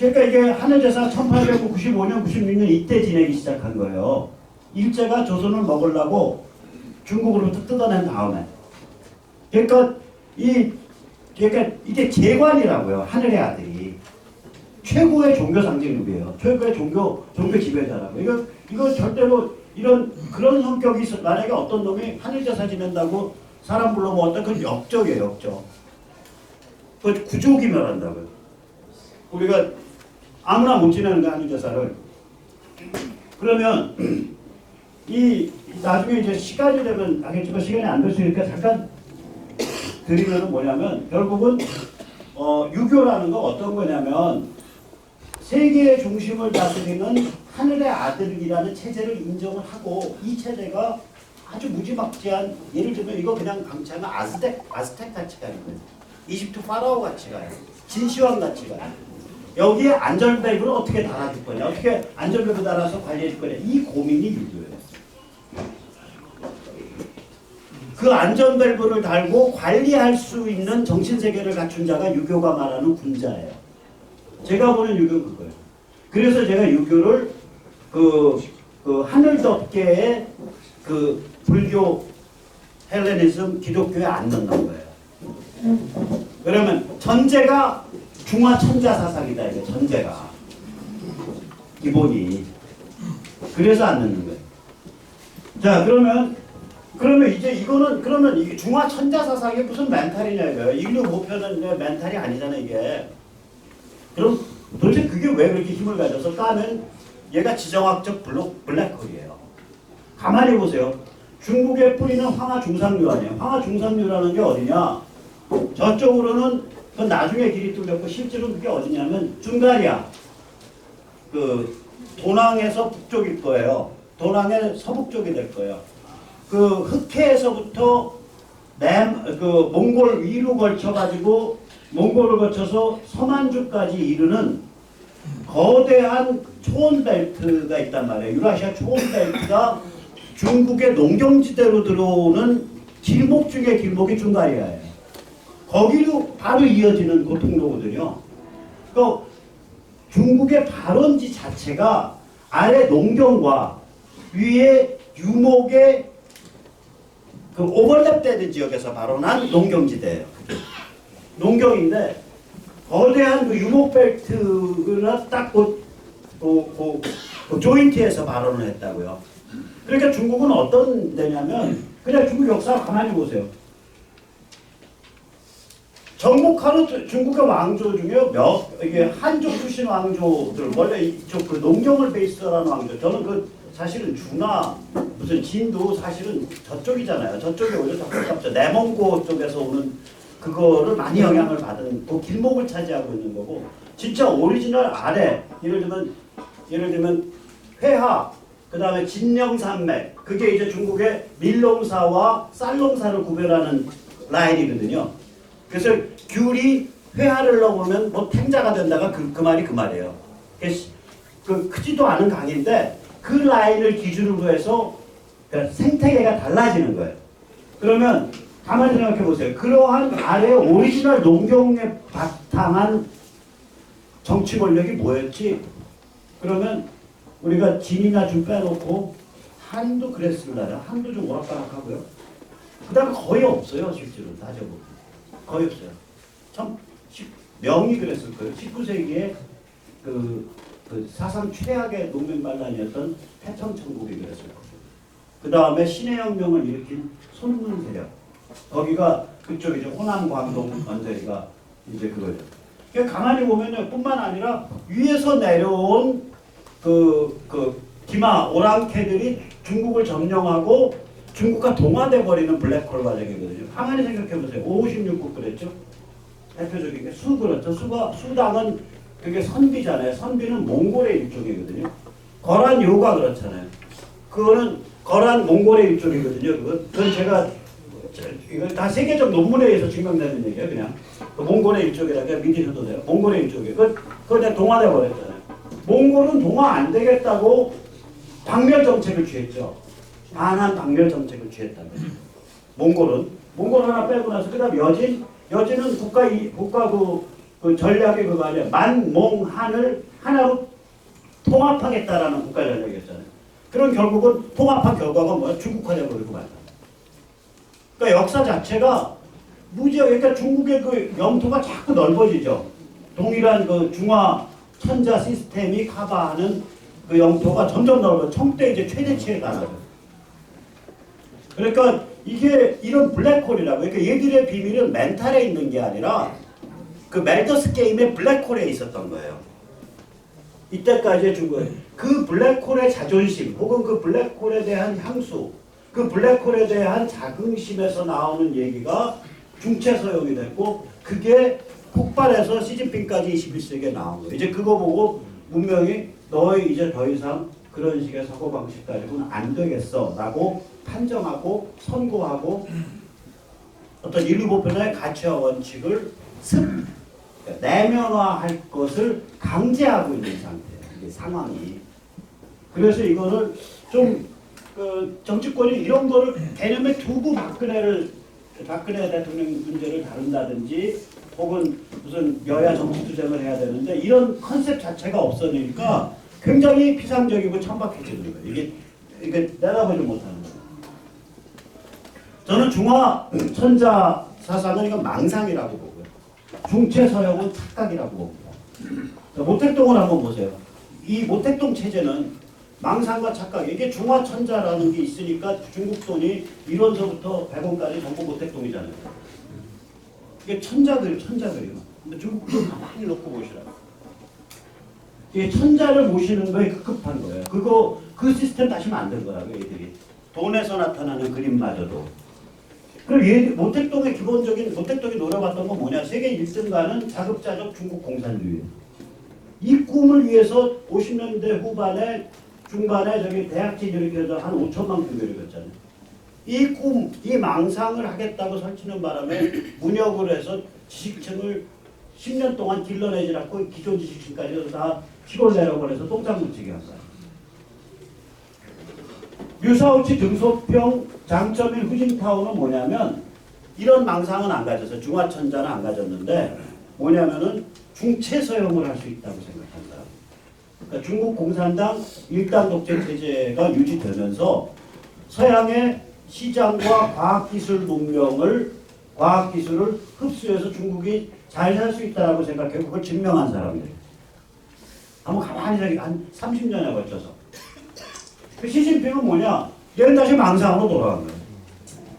이게 하늘제사 1895년, 96년 이때 지내기 시작한 거예요. 일제가 조선을 먹으려고 중국으로부터 뜯어낸 다음에. 그러니까 이게 재관이라고요. 하늘의 아들이. 최고의 종교 상징급이에요. 최고의 종교 지배자라고. 이거 절대로 그런 성격이 있어. 만약에 어떤 놈이 하늘제사 지낸다고 사람 불러모았다. 그건 역적이에요, 역적. 그 구조기멸한다고요. 우리가 아무나 못 지내는 거 하늘제사를. 그러면 나중에 이제 시간이 되면 알겠지만 시간이 안 될 수 있으니까 잠깐 드리면은 뭐냐면 결국은 유교라는 거 어떤 거냐면 세계의 중심을 다스리는 하늘의 아들이라는 체제를 인정을 하고 이 체제가 아주 무지막지한 예를 들면 이거 그냥 방치하면 아스텍 같이 가는 거예요. 이집트 파라오 같이 가요. 진시황 같이 가요. 여기에 안전밸브를 어떻게 달아줄 거냐, 어떻게 안전밸브 달아서 관리해 줄 거냐, 이 고민이 유교예요. 그 안전밸브를 달고 관리할 수 있는 정신세계를 갖춘 자가 유교가 말하는 군자예요. 제가 보는 유교는 그거예요. 그래서 제가 유교를 그 하늘덮개의 그 불교, 헬레니즘, 기독교에 안 넣는 거예요. 그러면 전제가 중화천자 사상이다. 이게 전제가 기본이. 그래서 안 넣는 거예요. 자, 그러면 이제 이거는 그러면 이게 중화천자 사상이 무슨 멘탈이냐 이거예요. 인류 보편은 멘탈이 아니잖아 이게. 그럼 도대체 그게 왜 그렇게 힘을 가져서 까면 얘가 지정학적 블랙홀이에요. 가만히 보세요. 중국의 뿌리는 황하중상류 아니에요. 황하중상류라는 게 어디냐? 저쪽으로는 그건 나중에 길이 뚫렸고 실제로 그게 어디냐면 중가리아. 그 도낭에서 북쪽일 거예요. 도낭의 서북쪽이 될 거예요. 그 흑해에서부터 그 몽골 위로 걸쳐가지고 몽골을 거쳐서 서만주까지 이르는 거대한 초원벨트가 있단 말이에요. 유라시아 초원벨트가 중국의 농경지대로 들어오는 길목 중에 길목이 중가리아예요. 거기로 바로 이어지는 그 통로거든요. 그러니까 중국의 발원지 자체가 아래 농경과 위에 유목의 그 오버랩되는 지역에서 발원한 농경지대예요. 농경인데 거대한 그 유목벨트가 딱 그 조인트에서 발원을 했다고요. 그러니까 중국은 어떤 데냐면 그냥 중국 역사 가만히 보세요. 정복하는 중국의 왕조 중에 이게 한족 출신 왕조들 원래 이쪽 그 농경을 베이스로 하는 왕조. 저는 그 사실은 주나 무슨 진도 사실은 저쪽이잖아요. 저쪽에 오히려 더 가깝죠. 내몽고 쪽에서 오는 그거를 많이 영향을 받은 그 길목을 차지하고 있는 거고 진짜 오리지널 아래 예를 들면 회하 그 다음에 진령산맥 그게 이제 중국의 밀농사와 쌀농사를 구별하는 라인이거든요. 그래서 귤이 회하를 넘으면 뭐 탱자가 된다가 그 말이 그 말이에요. 그 크지도 않은 강인데 그 라인을 기준으로 해서 생태계가 달라지는 거예요. 그러면 가만히 생각해 보세요. 그러한 아래 오리지널 농경에 바탕한 정치 권력이 뭐였지? 그러면 우리가 진이나 좀 빼놓고 한도 그랬습니다. 한도 좀 오락가락하고요. 그 다음에 거의 없어요. 실제로 따져보면. 거의 없어요. 참 명이 그랬을 거예요. 19세기에 그 사상 최악의 농민 반란이었던 태청천국이 그랬을 거예요. 그 다음에 신해혁명을 일으킨 손문 세력. 거기가 그쪽 이제 호남 광동 언저리가 이제 그거죠. 그러니까 가만히 보면은 뿐만 아니라 위에서 내려온 기마 오랑캐들이 중국을 점령하고 중국과 동화돼 버리는 블랙홀 과정이거든요. 가만히 생각해 보세요. 56국 그랬죠. 대표적인 게 수 그렇죠. 수당은 그게 선비잖아요. 선비는 몽골의 일종이거든요. 거란 요가 그렇잖아요. 그거는 거란 몽골의 일종이거든요. 그건 제가 이거 다 세계적 논문에 의해서 증명되는 얘기예요. 그냥 몽골의 일종이라고 믿으셔도 돼요. 몽골의 일종이에요. 그거 그냥 동화돼 버렸잖아요. 몽골은 동화 안 되겠다고 박멸 정책을 취했죠. 반한 박멸 정책을 취했다는 거죠. 몽골 하나 빼고 나서 그다음 여진은 국가 그 전략의 그거 아니야. 만몽한을 하나로 통합하겠다라는 국가 전략이었잖아요. 그런 결국은 통합한 결과가 뭐야? 중국화돼 버리고 말다. 그러니까 역사 자체가 그러니까 중국의 그 영토가 자꾸 넓어지죠. 동일한 그 중화 천자 시스템이 커버하는 그 영토가 점점 넓어. 청대 이제 최대치에 달아요. 그러니까 이게 이런 블랙홀이라고. 그러니까 얘들의 비밀은 멘탈에 있는 게 아니라 그 멜더스 게임의 블랙홀에 있었던 거예요. 이때까지의 중국은 그 블랙홀의 자존심 혹은 그 블랙홀에 대한 향수, 그 블랙홀에 대한 자긍심에서 나오는 얘기가 중체서용이 됐고 그게 폭발해서 시진핑까지 21세기에 나온 거예요. 이제 그거 보고 문명이 너희 이제 더 이상 그런 식의 사고방식 가지고는 안 되겠어 라고 판정하고 선고하고 어떤 인류보편의 가치와 원칙을 내면화할 것을 강제하고 있는 상태예요. 이게 상황이. 그래서 이거를 좀 정치권이 이런 거를 개념에 두고 박근혜 대통령 문제를 다룬다든지 혹은 무슨 여야 정치 투쟁을 해야 되는데 이런 컨셉 자체가 없어지니까 굉장히 피상적이고 천박해지는 거예요. 이게 내다보지 못하는 거예요. 저는 중화 천자 사상은 이건 망상이라고 보고요. 중체 서형은 착각이라고 봅니다. 모택동을 한번 보세요. 이 모택동 체제는 망상과 착각, 이게 중화 천자라는 게 있으니까 중국 돈이 1원서부터 100원까지 전부 모택동이잖아요. 이게 천자들이에요. 근데 중국 돈 가만히 놓고 보시라고. 이게 천자를 모시는 거에 급급한 거예요. 그 시스템 다시 만든 거라고 얘들이. 돈에서 나타나는 그림마저도. 그리고 모택동의 모택동이 노려봤던 건 뭐냐? 세계 1등가는 자급자족 중국 공산주의. 이 꿈을 위해서 50년대 후반에 중반에 저기 대학진 일으켜서 한 5천만 군대 일으켰잖아요. 이 꿈, 이 망상을 하겠다고 설치는 바람에 문역을 해서 지식층을 10년 동안 길러내지 않고 기존 지식층까지 다 시골 내려보내서 똥장 묻히게 한 거예요. 류사우치 등소평 장점인 후징타오는 뭐냐면 이런 망상은 안 가졌어요. 중화천자는 안 가졌는데 뭐냐면은 중체서형을 할 수 있다고 생각한다. 그러니까 중국 공산당 일당 독재 체제가 유지되면서 서양의 시장과 과학기술 문명을 과학기술을 흡수해서 중국이 잘 살 수 있다고 생각해 그걸 증명한 사람들. 한번 가만히 저기 한 30년에 걸쳐서. 그 시진핑은 뭐냐? 얘는 다시 망상으로 돌아간 거예요.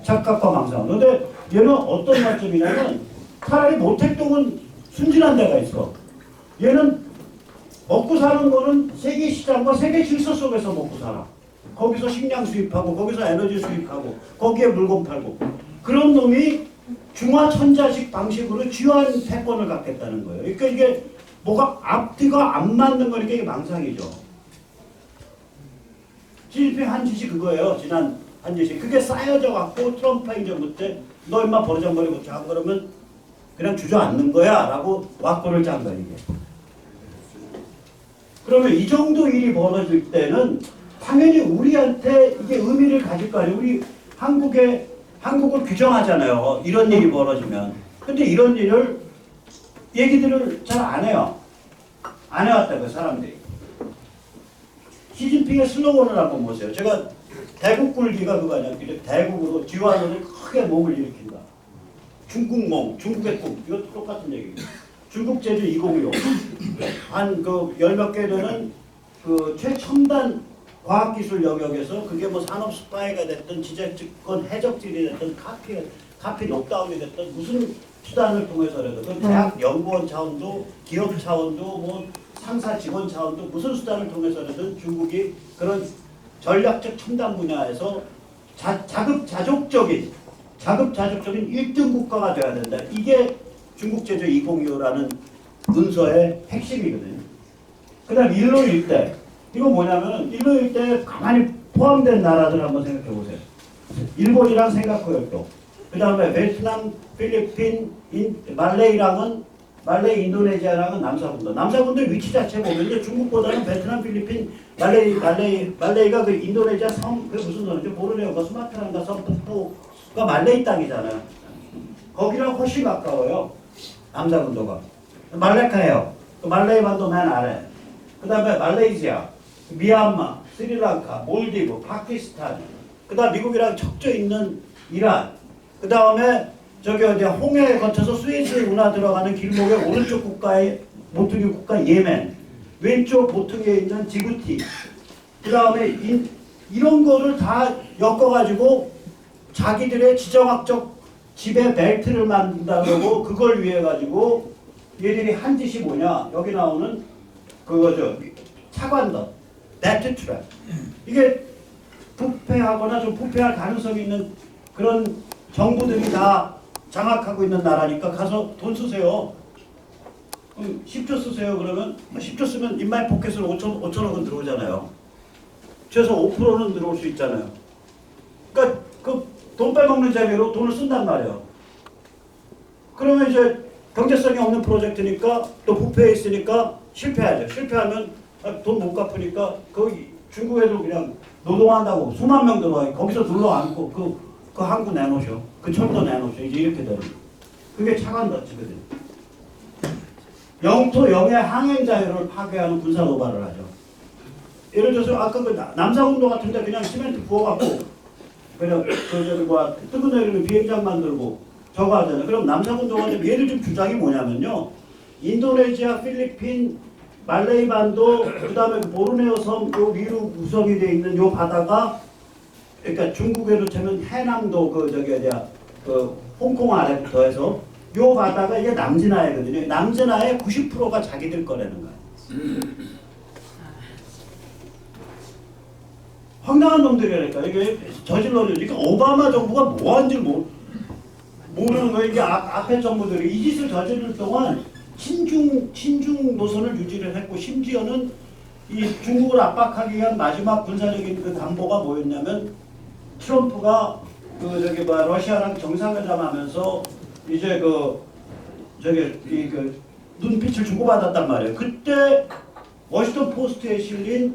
착각과 망상으로. 근데 얘는 어떤 관점이냐면 차라리 모택동은 순진한 데가 있어. 얘는 먹고 사는 거는 세계 시장과 세계 질서 속에서 먹고 살아. 거기서 식량 수입하고 거기서 에너지 수입하고 거기에 물건 팔고 그런 놈이 중화천자식 방식으로 지유한 패권을 갖겠다는 거예요. 그러니까 이게 뭐가 앞뒤가 안 맞는 거니까 이게 망상이죠. 시진핑 한 짓이 그거예요. 지난 한 짓이. 그게 쌓여져 갖고 트럼프 행정부 때 너 임마 버르장머리 못해 안 그러면 그냥 주저앉는 거야 라고 왁구를 짠 거야 이게. 그러면 이 정도 일이 벌어질 때는 당연히 우리한테 이게 의미를 가질 거 아니에요. 우리 한국을 규정하잖아요. 이런 일이 벌어지면. 근데 이런 일을 얘기들을 잘 안 해요. 안 해왔다고 사람들이. 시진핑의 슬로건을 한번 보세요. 제가 대국 굴기가 그거 아니야. 대국으로 지화론을 크게 몸을 일으킨다. 중국몽, 중국의 꿈. 이것도 똑같은 얘기입니다. 중국 제주 2015. 한 그 열 몇 개 되는 그 최첨단 과학기술 영역에서 그게 뭐 산업 스파이가 됐든 지적증권 해적질이 됐든 카피 록다운이 됐든 무슨 수단을 통해서라도 그 대학 연구원 차원도 기업 차원도 뭐 상사 직원 차원도 무슨 수단을 통해서라든 중국이 그런 전략적 첨단 분야에서 자급자족적인 1등 국가가 돼야 된다. 이게 중국 제조 2025라는 문서의 핵심이거든요. 그 다음 일로 일대. 이건 뭐냐면 일로 일대에 가만히 포함된 나라들 한번 생각해 보세요. 일본이랑 싱가포르도. 그 다음에 베트남, 필리핀, 말레이, 인도네시아랑은 남사군도. 남사군도 위치 자체 보면 중국보다는 베트남, 필리핀, 말레이가 그 인도네시아 섬, 그 무슨 섬이죠? 보르네오가 수마트라인가 섬가 말레이 땅이잖아요. 거기랑 훨씬 가까워요. 남사군도가. 말레카예요. 그 말레이 반도 맨 아래. 그 다음에 말레이시아, 미얀마, 스리랑카, 몰디브, 파키스탄. 그 다음 미국이랑 척져 있는 이란. 그 다음에 저기 어디 홍해에 거쳐서 스웨즈 운하 들어가는 길목의 오른쪽 국가의 모퉁이 국가 예멘, 왼쪽 모퉁이에 있는 지부티. 그 다음에 이런 거를 다 엮어가지고 자기들의 지정학적 지배 벨트를 만든다고 그걸 위해 가지고 얘들이 한 짓이 뭐냐? 여기 나오는 그거죠. 차관더, 데트 트랩. 이게 부패하거나 좀 부패할 가능성이 있는 그런 정부들이 다 장악하고 있는 나라니까 가서 돈 쓰세요. 그럼 10조 쓰세요. 그러면 10조 쓰면 인마이 포켓으로 5천억은 들어오잖아요. 최소 5%는 들어올 수 있잖아요. 그러니까 그 돈 빼먹는 재미로 돈을 쓴단 말이에요. 그러면 이제 경제성이 없는 프로젝트니까 또 부패해 있으니까 실패하죠. 실패하면 돈 못 갚으니까 거기 중국에도 그냥 노동한다고 수만 명 들어와 거기서 눌러 앉고 그 항구 내놓으셔. 그 철도 내놓으셔. 이제 이렇게 되는 거예요. 그게 차관 덫이거든요. 영토 영해 항행 자유를 파괴하는 군사 도발을 하죠. 예를 들어서 아까 그 남사운동 같은데 그냥 시멘트 부어갖고 그냥 뜨거 내리는 비행장 만들고 저거 하잖아요. 그럼 남사운동한테 얘들 좀 주장이 뭐냐면요. 인도네시아, 필리핀, 말레이 반도, 그 다음에 보르네오 섬, 요 위로 구성이 되어 있는 요 바다가, 그러니까 중국으로 치면 해남도 그 홍콩 아래부터 해서 요 바다가 이게 남진하에거든요. 남진하의 90%가 자기들 거라는 거예요. 황당한 놈들이라니까. 이게 저질러는, 그러니까 오바마 정부가 뭐 하는지 모르는 거예요. 이게 앞에 정부들이 이 짓을 저지를 동안 친중 노선을 유지를 했고, 심지어는 이 중국을 압박하기 위한 마지막 군사적인 그 담보가 뭐였냐면, 트럼프가 러시아랑 정상회담하면서 이제 눈빛을 주고받았단 말이에요. 그때 워싱턴 포스트에 실린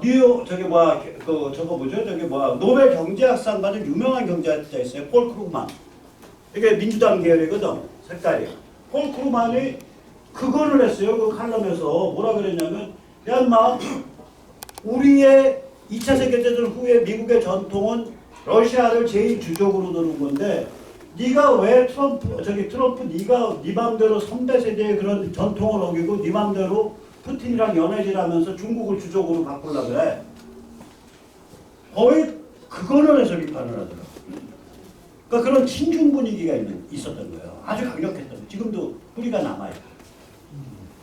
뉴욕 노벨 경제학상 받은 유명한 경제학자 있어요. 폴 크루만. 이게 민주당 계열이거든. 색깔이. 폴 크루만이 그거를 했어요. 그 칼럼에서 뭐라 그랬냐면, 야 인마, 우리의 2차 세계대전 후에 미국의 전통은 러시아를 제2주적으로 두는 건데, 네가 왜 트럼프 네가 네 맘대로 선배 세대의 그런 전통을 어기고 네 맘대로 푸틴이랑 연애질하면서 중국을 주적으로 바꾸려고 그래. 거의 그거를 해서 비판을 하더라고요. 그러니까 그런 친중 분위기가 있었던 거예요. 아주 강력했던 거예요. 지금도 뿌리가 남아요.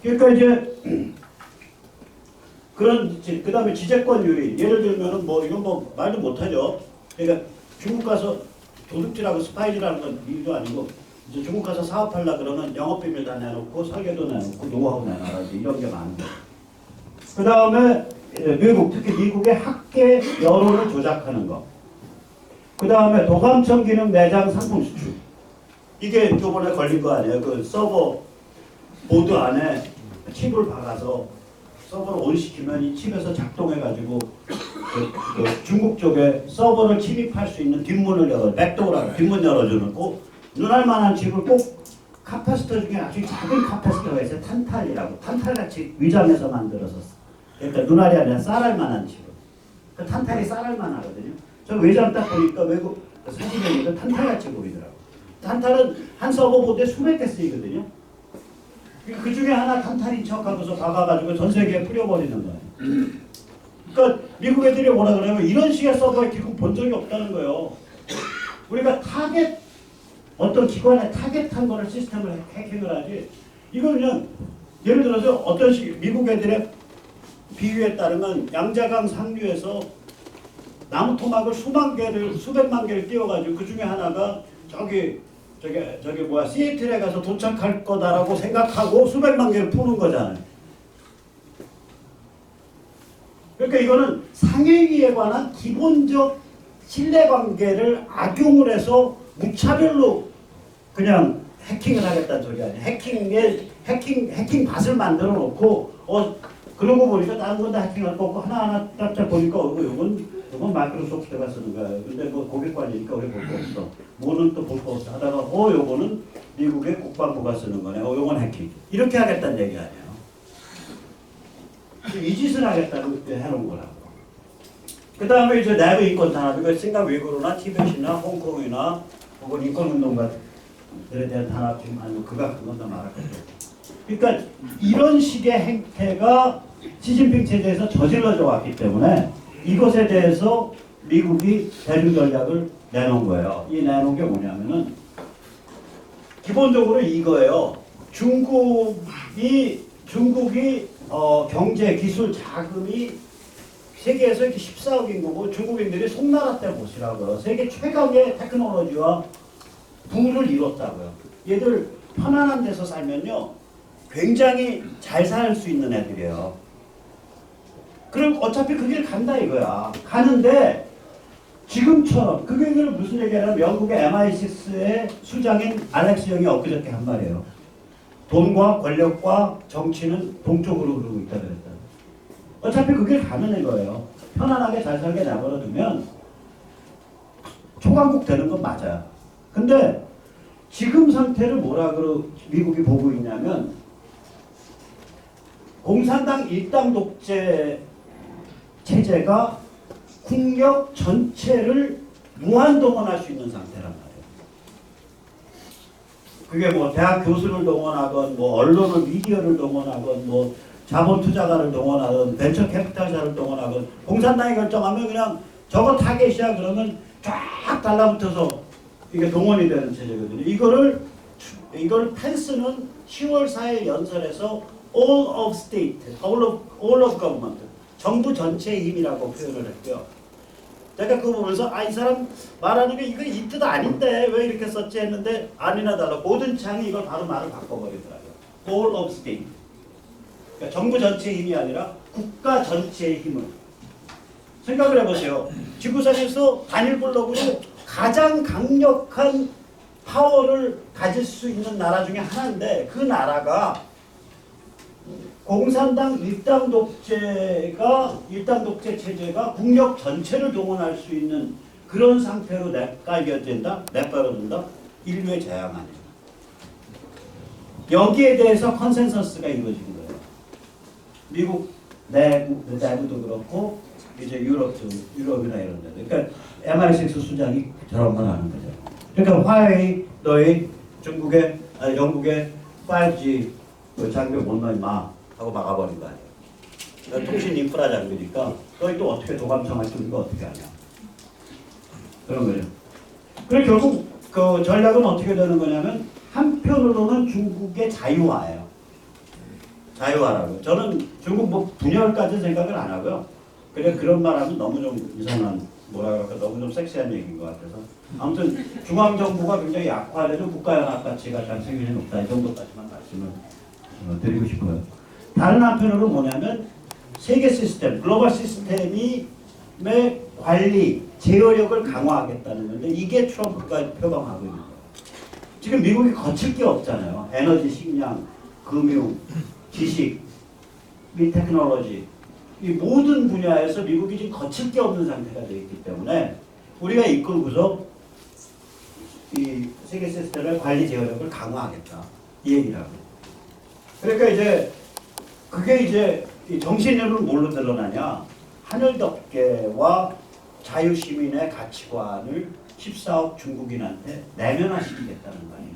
그러니까 이제 그 다음에 지재권 유린. 예를 들면은 이건 말도 못하죠. 그러니까 중국 가서 도둑질하고 스파이질하는 건 일도 아니고, 이제 중국 가서 사업하려 그러면 영업비밀 다 내놓고 설계도 내놓고 노하우 내놔라, 이런 게 많은 거예요. 그 다음에 특히 미국의 학계 여론을 조작하는 거. 그 다음에 도감청 기능 내장 상품 수출. 이게 저번에 걸린 거 아니에요? 그 서버 보드 안에 칩을 박아서 서버를 온시키면 이 칩에서 작동해가지고 중국 쪽에 서버를 침입할 수 있는 뒷문을 백도어라고 뒷문 열어주는 꼭 눈알 만한 칩을 꼭 카파시터 중에 아주 작은 카파시터가 있어요. 탄탈이라고. 탄탈같이 위장해서 만들어서. 그러니까 눈알이 아니라 쌀알 만한 칩을. 그 탄탈이 쌀알만 하거든요. 저 외장 딱 보니까 외국 사진에 보니까 탄탈같이 보이더라고. 탄탈은 한 서버보드에 수백 개 쓰이거든요. 그 중에 하나 탄탈인 척하고서 박아가지고 전 세계에 뿌려버리는 거예요. 그러니까 미국 애들이 뭐라 그러냐면 이런 식의 서버에 기껏 본 적이 없다는 거예요. 우리가 어떤 기관에 타겟한 거를 시스템을 해킹을 하지. 이건 그냥 예를 들어서 어떤 미국 애들의 비유에 따르면 양자강 상류에서 나무 토막을 수백만 개를 띄워가지고 그 중에 하나가 시애틀에 가서 도착할 거다라고 생각하고 수백만 개를 푸는 거잖아요. 그러니까 이거는 상행위에 관한 기본적 신뢰관계를 악용을 해서 무차별로 그냥 해킹을 하겠다는 소리 아니에요. 해킹 밭을 만들어 놓고 그러고 보니까 다른 건 다 해킹할 거고 하나하나 딱 보니까 이건 마이크로소프트가 쓰는 거야. 근데 고객관이니까 우리 볼 거 없어. 뭐는 또 볼 거 없어. 하다가 요거는 미국의 국방부가 쓰는 거네. 요건 해킹. 이렇게 하겠다는 얘기 아니에요. 이 짓을 하겠다고 해놓은 거라고. 그 다음에 이제 내부 인권 탄압. 이거 싱가포르 위구르나 티벳이나 홍콩이나 혹은 인권운동가들에 대한 탄압 지금 아니면 그건 다 말할 거죠. 그러니까 이런 식의 행태가 시진핑 체제에서 저질러져 왔기 때문에 이것에 대해서 미국이 대중 전략을 내놓은 거예요. 이 내놓은 게 뭐냐면은 기본적으로 이거예요. 중국이 경제, 기술, 자금이 세계에서 이렇게 14억인 거고 중국인들이 송나라 때 보시라고요. 세계 최강의 테크놀로지와 부를 이뤘다고요. 얘들 편안한 데서 살면요. 굉장히 잘 살 수 있는 애들이에요. 그럼 어차피 그 길 간다 이거야. 가는데 지금처럼 그게 무슨 얘기냐면 영국의 MI6의 수장인 알렉스 영이 엊그저께 한 말이에요. 돈과 권력과 정치는 동쪽으로 흐르고 있다 그랬다. 어차피 그 길 가는 거예요. 편안하게 잘 살게 내버려 두면 초강국 되는 건 맞아요. 근데 지금 상태를 미국이 보고 있냐면 공산당 일당 독재 체제가 국력 전체를 무한 동원할 수 있는 상태란 말이에요. 그게 뭐 대학 교수를 동원하건 뭐 언론을 미디어를 동원하건 뭐 자본 투자가를 동원하건 벤처 캐피탈사를 동원하건 공산당이 결정하면 그냥 저거 타겟이야 그러면 쫙 달라붙어서 이게 동원이 되는 체제거든요. 이걸 펜스는 10월 4일 연설에서 all of state, all of government, 정부 전체의 힘이라고 표현을 했고요. 제가 그거 보면서 이 사람 말하는 게 이거 이 뜻 아닌데 왜 이렇게 썼지 했는데 아니나 달라 모든 창이 이걸 바로 말을 바꿔버리더라고요. all of state. 그러니까 정부 전체의 힘이 아니라 국가 전체의 힘을. 생각을 해보세요. 지구상에서 단일 블록으로 가장 강력한 파워를 가질 수 있는 나라 중에 하나인데 그 나라가 공산당 일당 독재 체제가 국력 전체를 동원할 수 있는 그런 상태로 내버려둔다? 인류의 재앙 아니에요. 여기에 대해서 컨센서스가 이루어진 거예요. 미국 내부도 그렇고 이제 유럽이나 이런 데. 그러니까 MI6 수장이 저런 걸 하는 거죠. 그러니까 화웨이 너희 영국의 5G 장비 못 넣어 임마 하고 막아버린 거 아니에요. 통신 인프라 장비니까 너희 또 어떻게 도감청할 수 있는 거 어떻게 하냐. 그런 거죠. 그래서 결국 그 전략은 어떻게 되는 거냐면 한편으로는 중국의 자유화예요. 자유화라고. 저는 중국 뭐 분열까지 생각을 안 하고요. 그런 말하면 너무 좀 이상한 뭐라 그럴까 너무 좀 섹시한 얘기인 것 같아서 아무튼 중앙정부가 굉장히 약화되는 국가연합 가치가 잘 생기지 높다 이 정도까지만 말씀을 드리고 싶어요. 다른 한편으로 뭐냐면 세계 시스템, 글로벌 시스템의 관리, 제어력을 강화하겠다는 건데 이게 트럼프가 표방하고 있는 거예요. 지금 미국이 거칠 게 없잖아요. 에너지, 식량, 금융, 지식, 및 테크놀로지 이 모든 분야에서 미국이 지금 거칠 게 없는 상태가 되어 있기 때문에 우리가 이끌고서 이 세계 시스템의 관리 제어력을 강화하겠다 이 얘기라고. 그러니까 이제 그게 이제 정신력은 뭘로 드러나냐? 하늘덮개와 자유시민의 가치관을 14억 중국인한테 내면화시키겠다는 거 아니에요.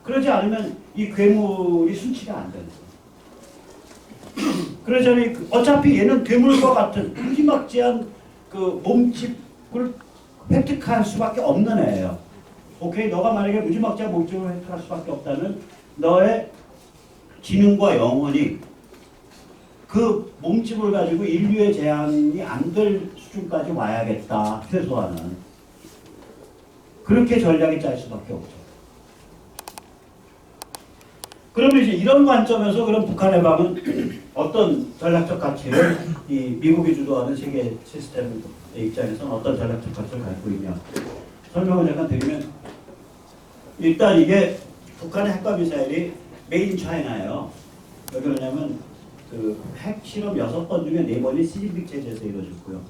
그러지 않으면 이 괴물이 순치가 안 되는 거예요. 그러자니 어차피 얘는 괴물과 같은 무지막지한 그 몸집을 획득할 수밖에 없는 애예요. 오케이, 너가 만약에 무지막지한 몸집을 획득할 수밖에 없다면 너의 지능과 영혼이 그 몸집을 가지고 인류의 재앙이 안 될 수준까지 와야겠다. 최소한은. 그렇게 전략이 짤 수밖에 없죠. 그러면 이제 이런 관점에서 그럼 북한의 방은 어떤 전략적 가치를 이 미국이 주도하는 세계 시스템의 입장에서는 어떤 전략적 가치를 갖고 있냐. 설명을 잠깐 드리면 일단 이게 북한의 핵과 미사일이 메인 차이나예요. 왜 그러냐면 그 핵 실험 6번 중에 4번이 시진핑 체제에서 이루어졌고요.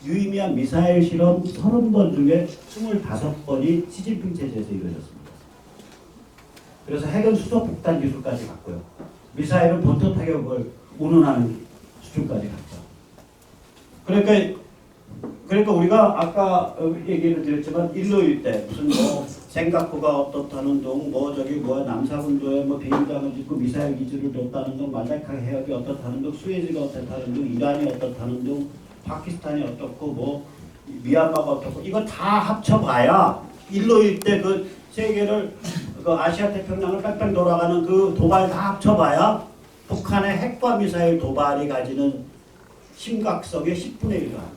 유의미한 미사일 실험 30번 중에 25번이 시진핑 체제에서 이루어졌습니다. 그래서 핵은 수소폭탄 기술까지 갔고요. 미사일은 본토 타격을 운운하는 수준까지 갔죠. 그러니까 우리가 아까 얘기를 드렸지만 일로 일대 무슨 뭐 싱가포르가 어떻다는 둥, 뭐 저기 뭐야 남사군도에 뭐 비행장을 짓고 미사일 기지를 뒀다는 둥, 말레카 해협이 어떻다는 둥, 수에즈가 어떻다는 둥, 이란이 어떻다는 둥, 파키스탄이 어떻고 뭐 미얀마가 어떻고 이거 다 합쳐봐야 일로 일대 그 세계를 그 아시아 태평양을 뺑뺑 돌아가는 그 도발 다 합쳐봐야 북한의 핵과 미사일 도발이 가지는 심각성의 10분의 1도 안.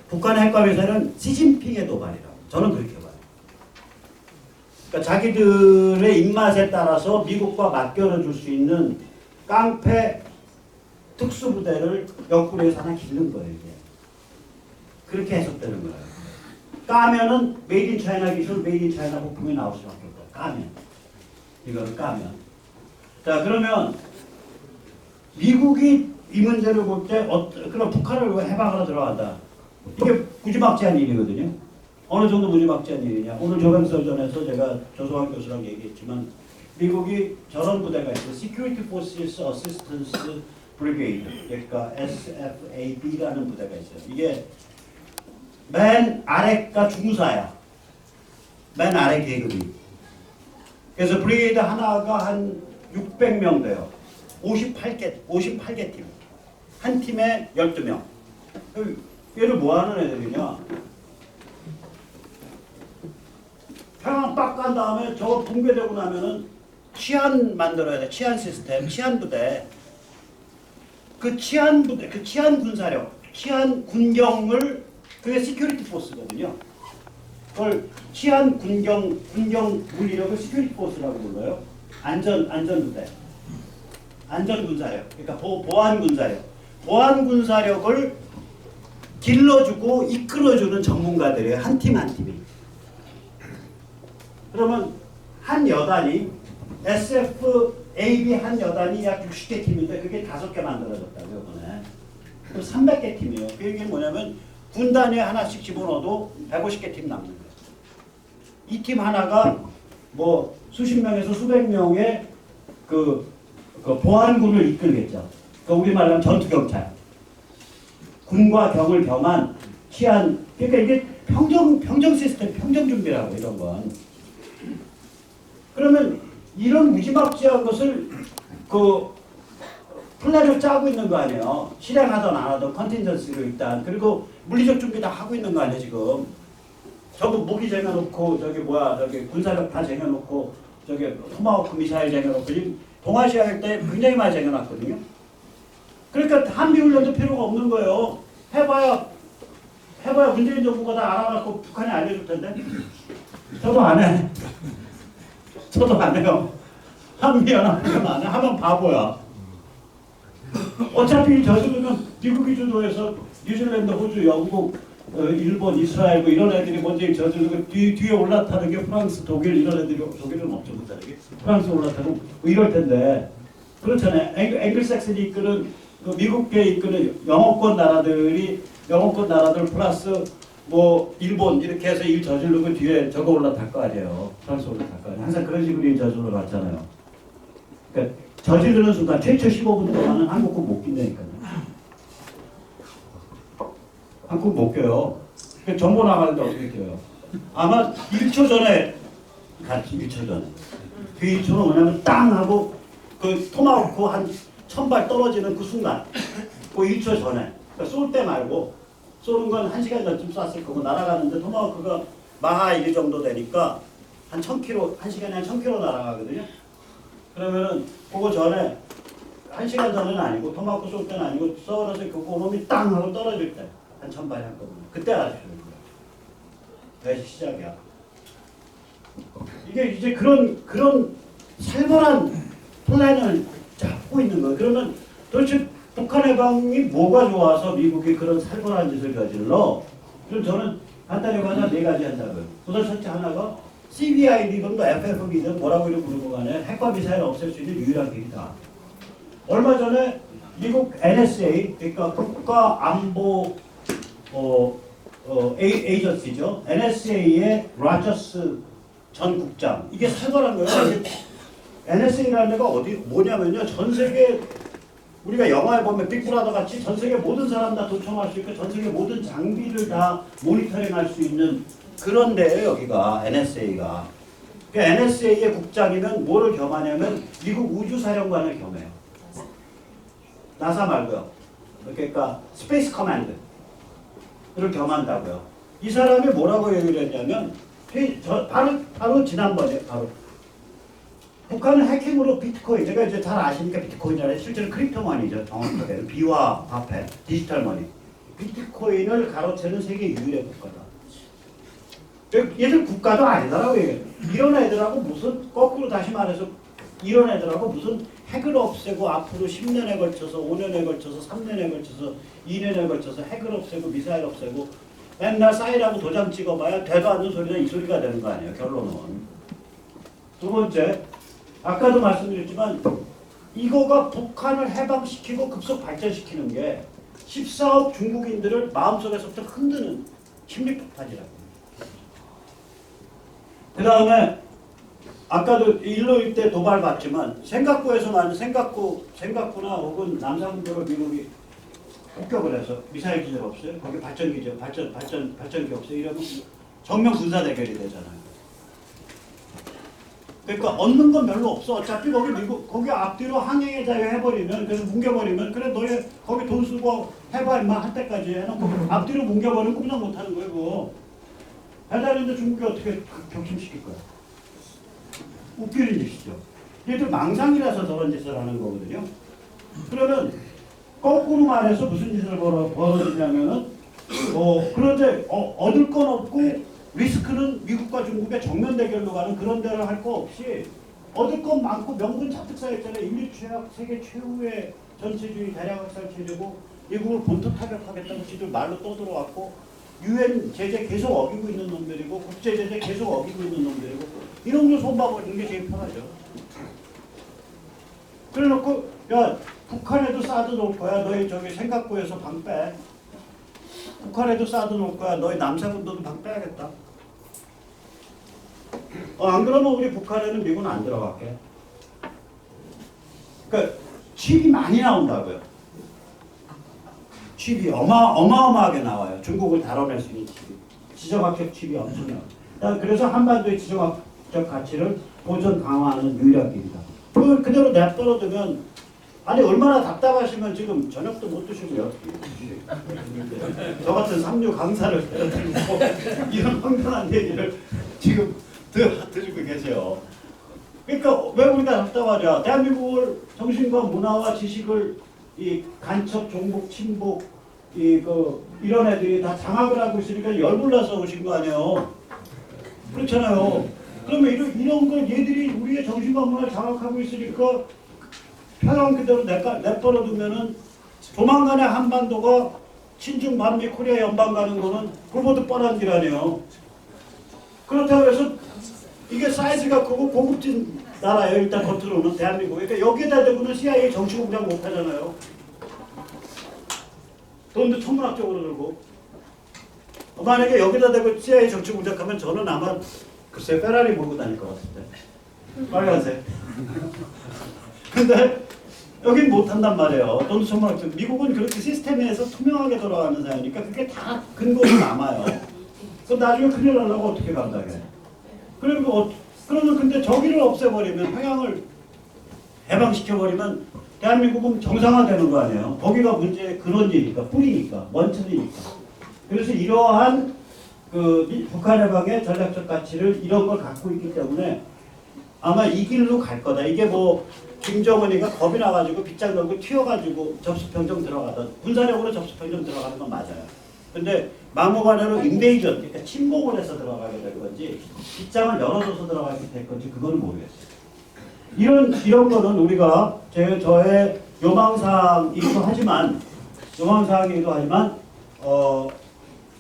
북한의 핵과 미사일은 시진핑의 도발이라고 저는 그렇게 봐요. 그러니까 자기들의 입맛에 따라서 미국과 맞겨줄 수 있는 깡패 특수부대를 옆구리에서 하나 기른 거예요. 이게. 그렇게 해석되는 거예요. 까면은 메이드 인 차이나 기술, 메이드 인 차이나 부품이 나올 수밖에 없다. 까면. 이걸 까면. 자, 그러면 미국이 이 문제를 볼 때 그럼 북한을 왜 해방하러 들어간다. 이게 무지막지한 일이거든요. 어느 정도 무지막지한 일이냐. 오늘 조병설전에서 제가 조성환 교수랑 얘기했지만 미국이 저런 부대가 있어요. Security Forces Assistance Brigade, 그러니까 SFAB라는 부대가 있어요. 이게 맨 아래가 중사야. 맨 아래 계급이. 그래서 브리게이드 하나가 한 600명 돼요. 58개 팀. 한 팀에 12명. 얘를 뭐 하는 애들이냐? 평양 빡 간 다음에 저거 붕괴되고 나면은 치안 만들어야 돼. 치안 시스템, 치안 부대. 그 치안 부대, 그 치안 군사력, 치안 군경을 그게 시큐리티 포스거든요. 그걸 치안 군경 물리력을 시큐리티 포스라고 불러요. 안전 부대. 안전 군사력. 그러니까 보안 군사력. 보안 군사력을 길러주고 이끌어주는 전문가들이에요. 한 팀 한 팀이. 그러면 한 여단이 SFAB 한 여단이 약 60개 팀인데 그게 5개 만들어졌다고요. 이번에. 그럼 300개 팀이에요. 그게 뭐냐면 군 단위에 하나씩 집어넣어도 150개 팀 남는 거예요. 이 팀 하나가 뭐 수십 명에서 수백 명의 그 보안군을 이끌겠죠. 그러니까 우리말로 하면 전투경찰. 군과 경을 겸한 치안, 그러니까 이게 평정 시스템, 평정 준비라고 이런 건. 그러면 이런 무지막지한 것을 플랜을 짜고 있는 거 아니에요. 실행하든 안 하든 컨틴전시를 일단. 그리고 물리적 준비 다 하고 있는 거 아니에요, 지금. 전부 무기 쟁여놓고, 저기 군사력 다 쟁여놓고, 저기 토마호크 미사일 쟁여놓고, 지금 동아시아 할 때 굉장히 많이 쟁여놨거든요. 그러니까 한미훈련도 필요가 없는 거예요. 해봐야 문재인 정부가 다 알아갖고 북한이 알려줄 텐데. 저도 안 해. 저도 안 해요. 한미연합훈련 안 해. 하면 바보야. 어차피 저지르면 미국이 주도해서 뉴질랜드, 호주, 영국, 일본, 이스라엘 뭐 이런 애들이 먼저 저지르고 뒤에 올라타는 게 프랑스, 독일 이런 애들이 독일은 없죠 못하게 프랑스 올라타고 뭐 이럴 텐데 그렇잖아요. 앵글색슨이 이끄는 미국계 이끄는 영어권 나라들 플러스 뭐 일본 이렇게 해서 일 저지르고 뒤에 저거 올라탈 거 아니에요. 프랑스 올라탈 거 아니에요. 항상 그런 식으로 일 저질러 갔잖아요. 그러니까 저지르는 순간 최초 15분 동안은 한국군 못 낀다니까요. 한국 못 껴요. 정보 나가는데 어떻게 껴요? 아마 1초 전에 갔지. 1초 전에. 그 1초는 뭐냐면 땅 하고 그 토마호크 한 1000발 떨어지는 그 순간 그 1초 전에 그러니까 쏠 때 말고 쏘는 건 1시간 전쯤 쐈을 거고 날아가는데 토마호크가 마하 1 정도 되니까 한 1000km, 1시간에 한 1000km 날아가거든요. 그러면은 그거 전에 1시간 전에는 아니고 토마호크 쏠 때는 아니고 쏘면서 그놈이 땅 하고 떨어질 때 한 1000발이 한꺼번에 그때 알아주는 거예요. 그게 시작이야. 이게 이제 그런 살벌한 플랜을 잡고 있는 거예요. 그러면 도대체 북한 해방이 뭐가 좋아서 미국이 그런 살벌한 짓을 저질러? 그럼 저는 간단히 말하면 4가지 한다고요. 우선 첫째 하나가 CBID든 FFB든 뭐라고 이렇게 부르고 간에 핵과 미사일을 없앨 수 있는 유일한 길이다. 얼마 전에 미국 NSA, 그러니까 국가안보 에이전시죠. NSA의 라저스 전 국장. 이게 살벌한 거예요. NSA라는 데가 뭐냐면요. 전 세계 우리가 영화에 보면 빅브라더 같이 전 세계 모든 사람 다 도청할 수 있고 전 세계 모든 장비를 다 모니터링할 수 있는 그런 데예요. 여기가 NSA가. 그러니까 NSA의 국장이면 뭐를 겸하냐면 미국 우주사령관을 겸해요. 나사 말고요. 그러니까 스페이스 커맨드를 겸한다고요. 이 사람이 뭐라고 얘기를 했냐면 바로 지난번에 바로 북한은 해킹으로 비트코인, 제가 이제 잘 아시니까 비트코인이라는 실제로 크립토머니죠. 정확하게는 비화 화폐, 디지털 머니. 비트코인을 가로채는 세계 유일의 국가다. 얘들 국가도 아니더라고. 이런 애들하고 무슨, 거꾸로 다시 말해서 이런 애들하고 무슨 핵을 없애고 앞으로 10년에 걸쳐서 5년에 걸쳐서 3년에 걸쳐서 2년에 걸쳐서 핵을 없애고 미사일 없애고 맨날 사이라고 도장 찍어봐야 되도 않는 소리나 이 소리가 되는 거 아니에요. 결론은. 두 번째, 아까도 말씀드렸지만 이거가 북한을 해방시키고 급속 발전시키는 게 14억 중국인들을 마음속에서부터 흔드는 심리폭탄이라고. 그 다음에 아까도 일로 때 도발 받지만 생각구에서 나는 생각구나 혹은 남산군도를 미국이 폭격을 해서 미사일 기절 없어요. 거기 발전기 없어요. 이러면 정면 군사 대결이 되잖아요. 그러니까 얻는 건 별로 없어. 어차피 거기 미국 거기 앞뒤로 항행의 자유 해버리면 그래서 뭉개버리면 그래 너희 거기 돈 쓰고 해봐 임마 할 때까지 해놓고 앞뒤로 뭉개버리면 꿈나 못하는 거예요. 그거. 해달라는데 중국이 어떻게 격침시킬 거야? 웃기는 짓이죠. 얘들 망상이라서 저런 짓을 하는 거거든요. 그러면 거꾸로 말해서 무슨 짓을 벌어지냐면은 그런데 얻을 건 없고 리스크는 미국과 중국의 정면 대결로 가는 그런 데를 할 거 없이 얻을 건 많고 명분 잔뜩 쌓였잖아요. 인류 최악 세계 최후의 전체주의 대량 학살 체제고 미국을 본토 타격하겠다고 지들 말로 떠들어왔고 UN 제재 계속 어기고 있는 놈들이고 국제 제재 계속 어기고 있는 놈들이고 이런 걸 손봐버리는 게 제일 편하죠. 그래놓고 야 북한에도 사드 놓을 거야. 너희 저기 생각구에서 방 빼. 북한에도 사드 놓을 거야. 너희 남사군도도 방 빼야겠다. 안 그러면 우리 북한에는 미군 안 들어갈게. 그러니까 칩이 많이 나온다고요. 칩이 어마어마하게 나와요. 중국을 다뤄낼 수 있는 칩이. 지정학적 칩이 엄청나요. 그래서 한반도의 지정학적 가치를 보존 강화하는 유일한 길이다. 그걸 그대로 내버려두면 아니 얼마나 답답하시면 지금 저녁도 못 드시고요. 저 같은 삼류 강사를 듣고 이런 황당한 얘기를 지금 들고 계세요. 그러니까 왜 우리가 답답하냐? 대한민국을 정신과 문화와 지식을 이 간첩, 종북, 친북 이런 애들이 다 장악을 하고 있으니까 열불나서 오신 거 아니에요? 그렇잖아요. 그러면 이런 걸 얘들이 우리의 정신과 문화를 장악하고 있으니까 평양 그대로 내버려두면은 조만간에 한반도가 친중 반미 코리아 연방 가는 거는 그보다 뻔한 길 아니에요. 그렇다고 해서 이게 사이즈가 크고 고급진 나라예요. 일단 겉으로는 대한민국. 그러니까 여기에다 대고는 CIA 정치공장 못하잖아요. 돈도 천문학적으로 들고. 만약에 여기다 대고 CIA 정치공작하면 저는 아마 글쎄 페라리 몰고 다닐 것 같은데. 빨간색. 근데 여긴 못한단 말이에요. 돈도 천문학적. 미국은 그렇게 시스템에서 투명하게 돌아가는 사회니까 그게 다 근거로 남아요. 그럼 나중에 큰일 나려고 어떻게 감당해? 그러면 근데 저기를 없애버리면 평양을 해방시켜버리면 대한민국은 정상화되는 거 아니에요. 거기가 문제의 근원이니까 뿌리니까 원천이니까. 그래서 이러한 북한 해방의 전략적 가치를 이런 걸 갖고 있기 때문에 아마 이 길로 갈 거다. 이게 뭐 김정은이가 겁이 나가지고 빗장 놀고 튀어가지고 접수평정 들어가던 군사력으로 접수평정 들어가는 건 맞아요. 근데 막무가내로 인베이전, 그러니까 침공을 해서 들어가게 될 건지 빗장을 열어줘서 들어가게 될 건지 그건 모르겠어요. 이런 거는 우리가 저의 요망사항이기도 하지만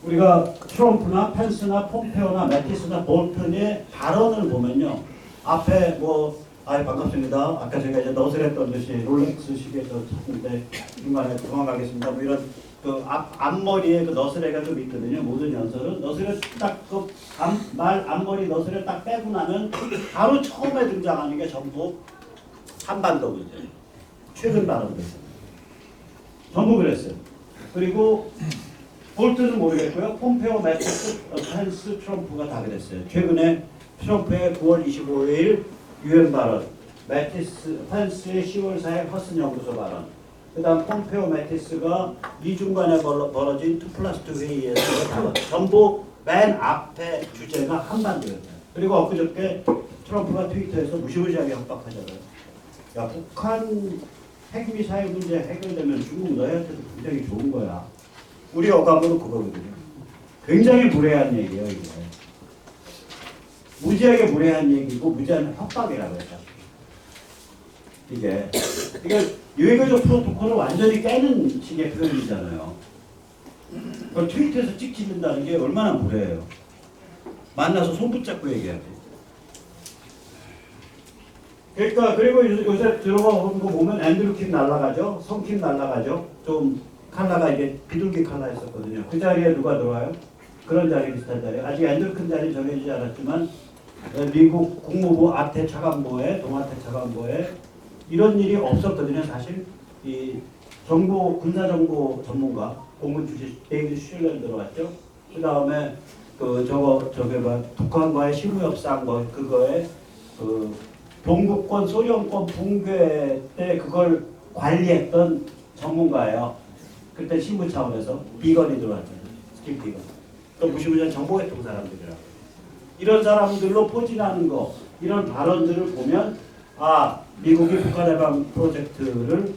우리가 트럼프나 펜스나 폼페오나 매티스나 볼턴의 발언을 보면요. 앞에 반갑습니다. 아까 제가 이제 너스랬던 듯이 롤렉스 시계에서 찾는데 중간에 도망가겠습니다. 뭐 이런 앞머리에 너스레가 좀 있거든요. 모든 연설은 너스레 딱 앞머리 너스레 딱 빼고 나면 바로 처음에 등장하는 게 전부 한반도 문제. 최근 발언들. 전부 그랬어요. 그리고 볼트는 모르겠고요. 폼페오, 매티스, 펜스, 트럼프가 다 그랬어요. 최근에 트럼프의 9월 25일 UN 발언, 펜스의 10월 4일 허슨 연구소 발언, 그 다음 폼페오 매티스가 미중 간에 벌어진 2+2 회의에서 전부 맨 앞에 주제가 한반도였어요. 그리고 엊그저께 트럼프가 트위터에서 무시무시하게 협박하잖아요. 야, 북한 핵미사일 문제 해결되면 중국 너희한테도 굉장히 좋은 거야. 우리 어감으로 그거거든요. 굉장히 무례한 얘기예요, 이게. 무지하게 무례한 얘기고 무지한 협박이라고 했죠. 이게 유해교적 프로토콜을 완전히 깨는 식의 표현이잖아요. 그걸 트위터에서 찍힌다는 게 얼마나 무례해요. 만나서 손 붙잡고 얘기해야지. 그러니까 그리고 요새 들어가 본 거 보면 앤드루킴 날라가죠, 성킴 날라가죠. 좀 칼라가 이게 비둘기 칼라였었거든요. 그 자리에 누가 들어와요? 그런 자리 비슷한 자리. 아직 앤드루킴 자리 정해지지 않았지만 미국 국무부 아태 차관보에 동아태 차관보에 이런 일이 없었거든요. 사실 이 정보 군사 정보 전문가 공군 출신 데이비드 슐런 들어왔죠. 그 다음에 저게 북한과의 실무 협상 그거에 동구권 소련권 붕괴 때 그걸 관리했던 전문가예요. 그때 신부 차원에서 비건이 들어왔잖아요. 스킨 비건. 또 무시무시한 정보개통 사람들이라고. 이런 사람들로 포진하는 거, 이런 발언들을 보면 미국이 북한 해방 프로젝트를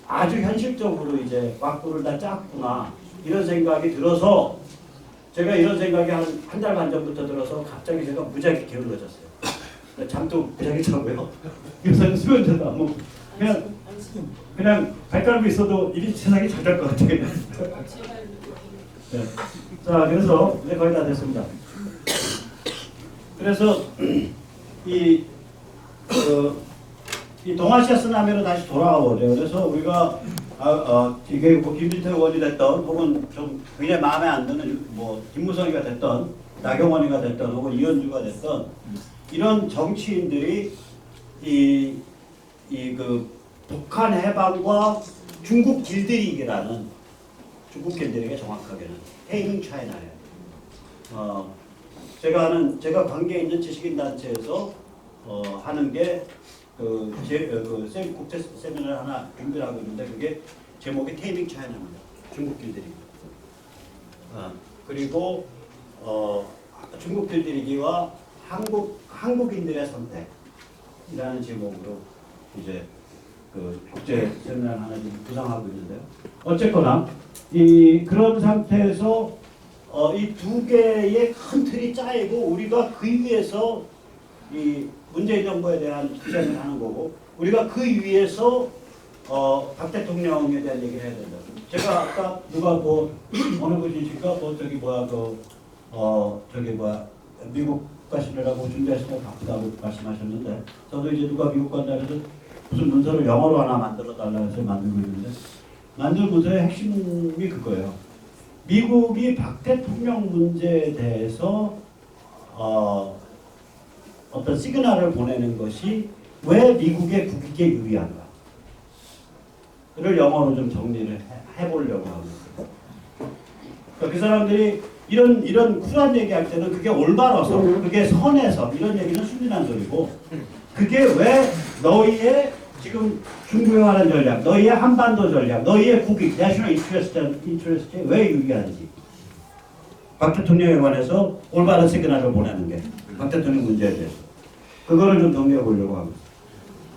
아주 현실적으로 이제 왁구를 다 짰구나 이런 생각이 들어서 제가 이런 생각이 한 달 반 전부터 들어서 갑자기 제가 무지하게 게을러졌어요. 잠도 무지하게 자고요. 요새는 수면제도 안 먹고 그냥 발가락이 있어도 일이 세상이 잘 될 것 같아요. 네. 자, 그래서 이제 거의 다 됐습니다. 그래서 이 동아시아 쓰나미로 다시 돌아가 보죠. 그래서 우리가 이게 뭐 김진태 의원이 됐던 혹은 좀 굉장히 마음에 안 드는 뭐 김무성이가 됐던 나경원이가 됐던 혹은 이현주가 됐던 이런 정치인들이 북한 해방과 중국 길들이기라는 중국 길들이기가 정확하게는 테이밍 차이나예요. 제가 관계 있는 지식인 단체에서 하는 게 국제 세미나를 하나 준비를 하고 있는데 그게 제목이 테이밍 차이나입니다. 중국 길들이기. 그리고 중국 길들이기와 한국인들의 선택이라는 제목으로 이제 국제 세미나를 하나 구상하고 있는데요. 어쨌거나 그런 상태에서 이 두 개의 큰 틀이 짜이고 우리가 그 위에서 이 문재인 정부에 대한 투쟁을 하는 거고 우리가 그 위에서 박 대통령에 대한 얘기를 해야 된다. 제가 아까 누가 어느 분이실까 미국 가시느라고 준비하시느라 바쁘다고 말씀하셨는데 저도 이제 누가 미국 간다 해서 무슨 문서를 영어로 하나 만들어 달라고 해서 만들고 있는데 만든 문서의 핵심이 그거예요. 미국이 박 대통령 문제에 대해서 어떤 시그널을 보내는 것이 왜 미국의 국익에 유리한가? 를 영어로 좀 정리를 해보려고 하고 있어요. 그러니까 그 사람들이 이런 쿨한 얘기할 때는 그게 올바라서, 그게 선해서 이런 얘기는 순진한 소리고, 그게 왜 너희의 지금 중국에 관한 전략, 너희의 한반도 전략, 너희의 국익, 내셔널 인트레스트에 왜 유리한지. 박 대통령에 관해서 올바른 시그널을 보내는 게 박 대통령 문제에 대해서. 그거를 좀 정리해 보려고 하고 있어요.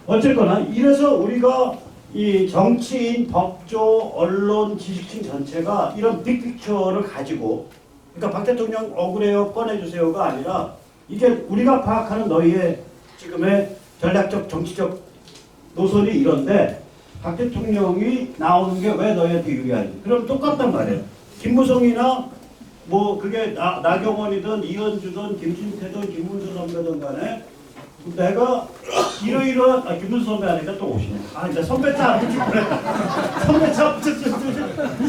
어쨌거나 이래서 우리가 이 정치인, 법조, 언론, 지식층 전체가 이런 빅픽처를 가지고 그러니까 박 대통령 억울해요, 꺼내주세요가 아니라 이게 우리가 파악하는 너희의 지금의 전략적, 정치적 노선이 이런데 박 대통령이 나오는 게 왜 너희한테 유리한지. 그럼 똑같단 말이에요. 김무성이나 뭐 그게 나경원이든 이현주든 김진태든 김문수 선배든 간에 내가 이러이러한 김문수 선배 하니까 또 오시네. 이제 선배차 안 붙이고 그래. 선배차 붙였지.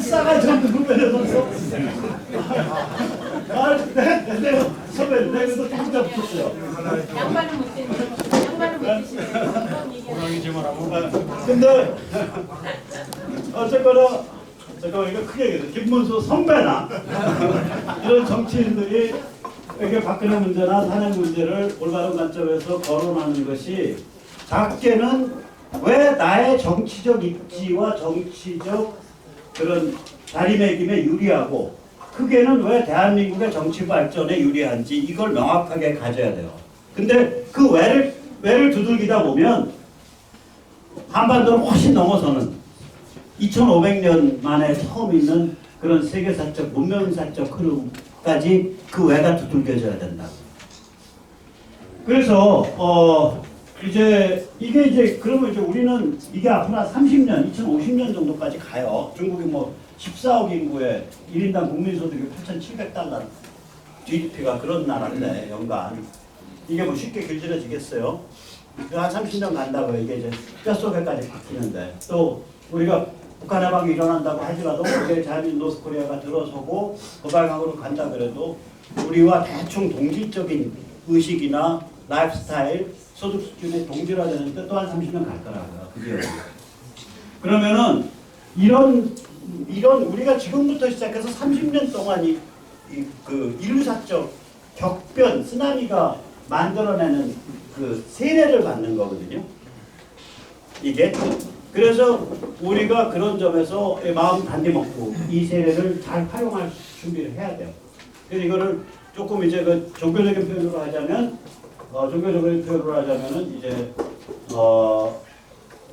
싸가지 없는 후배들어서 네, 선배, 내가 또 김문수 붙였어요. 양반은 못 듣는 양반은 못 드시네. 근데 어쨌거나 잠깐만 이거 크게 얘기해서 김문수 선배나 이런 정치인들이 이렇게 박근혜 문제나 탄핵 문제를 올바른 관점에서 거론하는 것이 작게는 왜 나의 정치적 입지와 정치적 그런 자리매김에 유리하고 크게는 왜 대한민국의 정치 발전에 유리한지 이걸 명확하게 가져야 돼요. 근데 그 외를 두들기다 보면 한반도를 훨씬 넘어서는 2500년 만에 처음 있는 그런 세계사적, 문명사적 흐름까지 그 외가 두들겨져야 된다. 그래서 이제 이게 이제 그러면 이제 우리는 이게 앞으로 한 30년, 2050년 정도까지 가요. 중국이 뭐 14억 인구에 1인당 국민소득이 8,700달러, GDP가 그런 나라인데 연간 이게 뭐 쉽게 길들여지겠어요? 한 30년 간다고 이게 이제 뼛속에까지 바뀌는데 또 우리가 북한 해방이 일어난다고 하더라도 그게 자유민 노스코리아가 들어서고 그 방향으로 간다 그래도 우리와 대충 동질적인 의식이나 라이프 스타일, 소득 수준이 동질화되는데 또 한 30년 갈 거라고요. 그게. 그러면은 이런 우리가 지금부터 시작해서 30년 동안 그 인류사적 격변, 쓰나미가 만들어내는 그 세례를 받는 거거든요. 이게. 그래서 우리가 그런 점에서 마음 단디 먹고 이 세례를 잘 활용할 준비를 해야 돼요. 그래서 이거를 조금 이제 그 종교적인 표현으로 하자면, 이제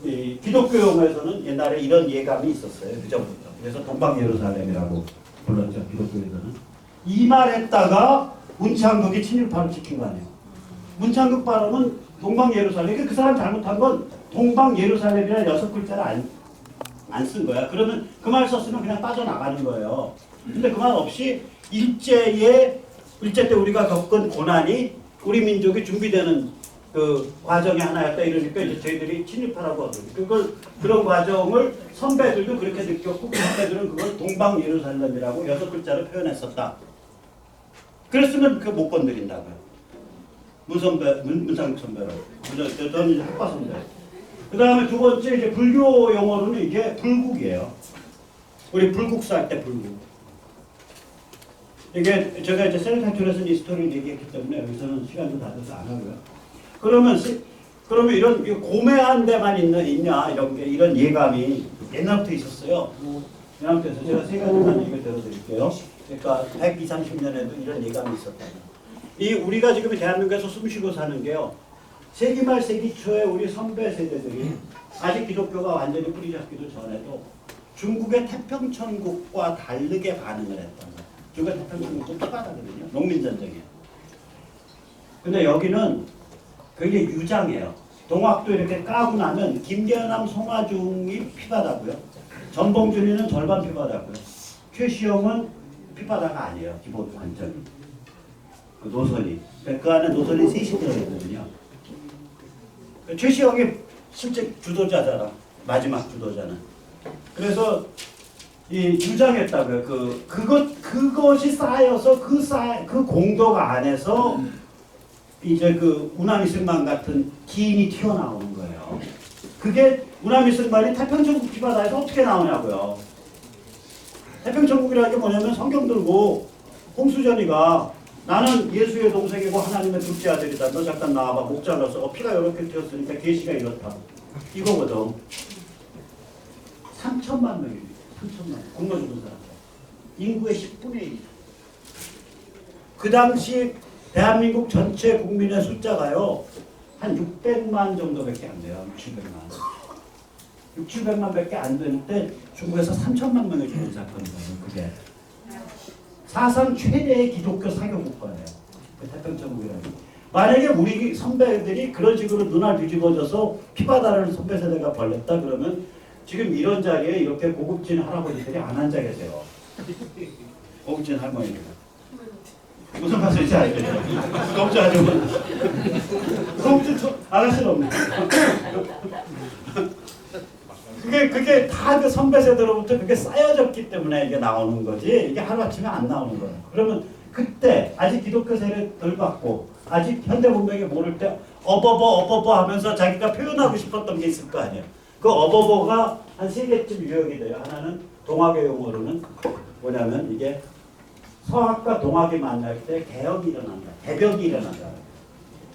이 기독교 용어에서는 옛날에 이런 예감이 있었어요. 그전부터. 그래서 동방 예루살렘이라고 불렀죠. 기독교에서는. 이 말했다가 문창극이 친일파를 지킨 거 아니에요. 문창극 발언은 동방 예루살렘. 그 사람 잘못한 건 동방 예루살렘이라는 6글자를 안 쓴 거야. 그러면 그 말 썼으면 그냥 빠져나가는 거예요. 근데 그 말 없이 일제 때 우리가 겪은 고난이 우리 민족이 준비되는 그 과정이 하나였다 이러니까 이제 저희들이 친일파라고 하거든요. 그런 과정을 선배들도 그렇게 느꼈고 그 선배들은 그걸 동방 예루살렘이라고 6글자로 표현했었다. 그랬으면 그 못 건드린다고요. 문상국 선배로. 저는 이제 학과 선배. 그 다음에 두 번째 이제 불교 용어로는 이게 불국이에요. 우리 불국사 할 때 불국. 이게 제가 이제 셀카툴에서는 이 스토리를 얘기했기 때문에 여기서는 시간도 다 돼서 안 하고요. 그러면 이런 고매한 데만 있냐 이런 예감이 옛날부터 있었어요. 옛날부터 있어서 제가 세 가지만 얘기를 들어드릴게요. 그러니까 120, 30년에도 이런 예감이 있었다. 이 우리가 지금 대한민국에서 숨쉬고 사는 게요. 세기 말 세기 초에 우리 선배 세대들이 아직 기독교가 완전히 뿌리 잡기도 전에도 중국의 태평천국과 다르게 반응을 했던 거예요. 중국의 태평천국도 피바다거든요. 농민전쟁이에요. 근데 여기는 굉장히 유장해요. 동학도 이렇게 까고 나면 김계남, 송하중이 피바다고요. 전봉준이는 절반 피바다고요. 최시영은 피바다가 아니에요. 기본 관점이. 그 노선이. 그 안에 노선이 셋이 들어있거든요. 최시영이 실제 주도자잖아. 마지막 주도자는. 그래서 이 주장했다고요. 그것이 쌓여서 그 공덕 안에서 이제 그 우나미승만 같은 기인이 튀어나오는 거예요. 그게 우나미승만이 태평천국 피바다에서 어떻게 나오냐고요. 태평천국이라는 게 뭐냐면 성경 들고 홍수전이가 나는 예수의 동생이고 하나님의 둘째 아들이다. 너 잠깐 나와봐. 목 잘라서 피가 이렇게 튀었으니까 계시가 이렇다. 이거거든. 3천만 명입니다. 3천만. 굶어 죽은 사람. 인구의 10분의 1. 그 당시 대한민국 전체 국민의 숫자가요. 한 600만 정도밖에 안 돼요. 6,700만 밖에 안 되는데 중국에서 3천만 명이 죽은 사건이거든요. 그게. 사상 최대의 기독교 사교 국가예요. 그 태평천국이라는. 만약에 우리 선배들이 그런 식으로 눈알 뒤집어져서 피바다를 선배 세대가 벌렸다 그러면 지금 이런 자리에 이렇게 고급진 할아버지들이 안 앉아 계세요. 고급진 할머니들. 무슨 말인지 알겠죠? 고급진 아줌마. 고급진 아가씨는 없네. 그게 다 그 선배 세대로부터 그게 쌓여졌기 때문에 이게 나오는 거지. 이게 하루아침에 안 나오는 거예요. 그러면 그때 아직 기독교 세례 덜 받고 아직 현대 문명이 모를 때 어버버 하면서 자기가 표현하고 싶었던 게 있을 거 아니에요. 그 어버버가 한 3개쯤 유형이 돼요. 하나는 동학의 용어로는 뭐냐면 이게 서학과 동학이 만날 때 개혁이 일어난다. 개벽이 일어난다.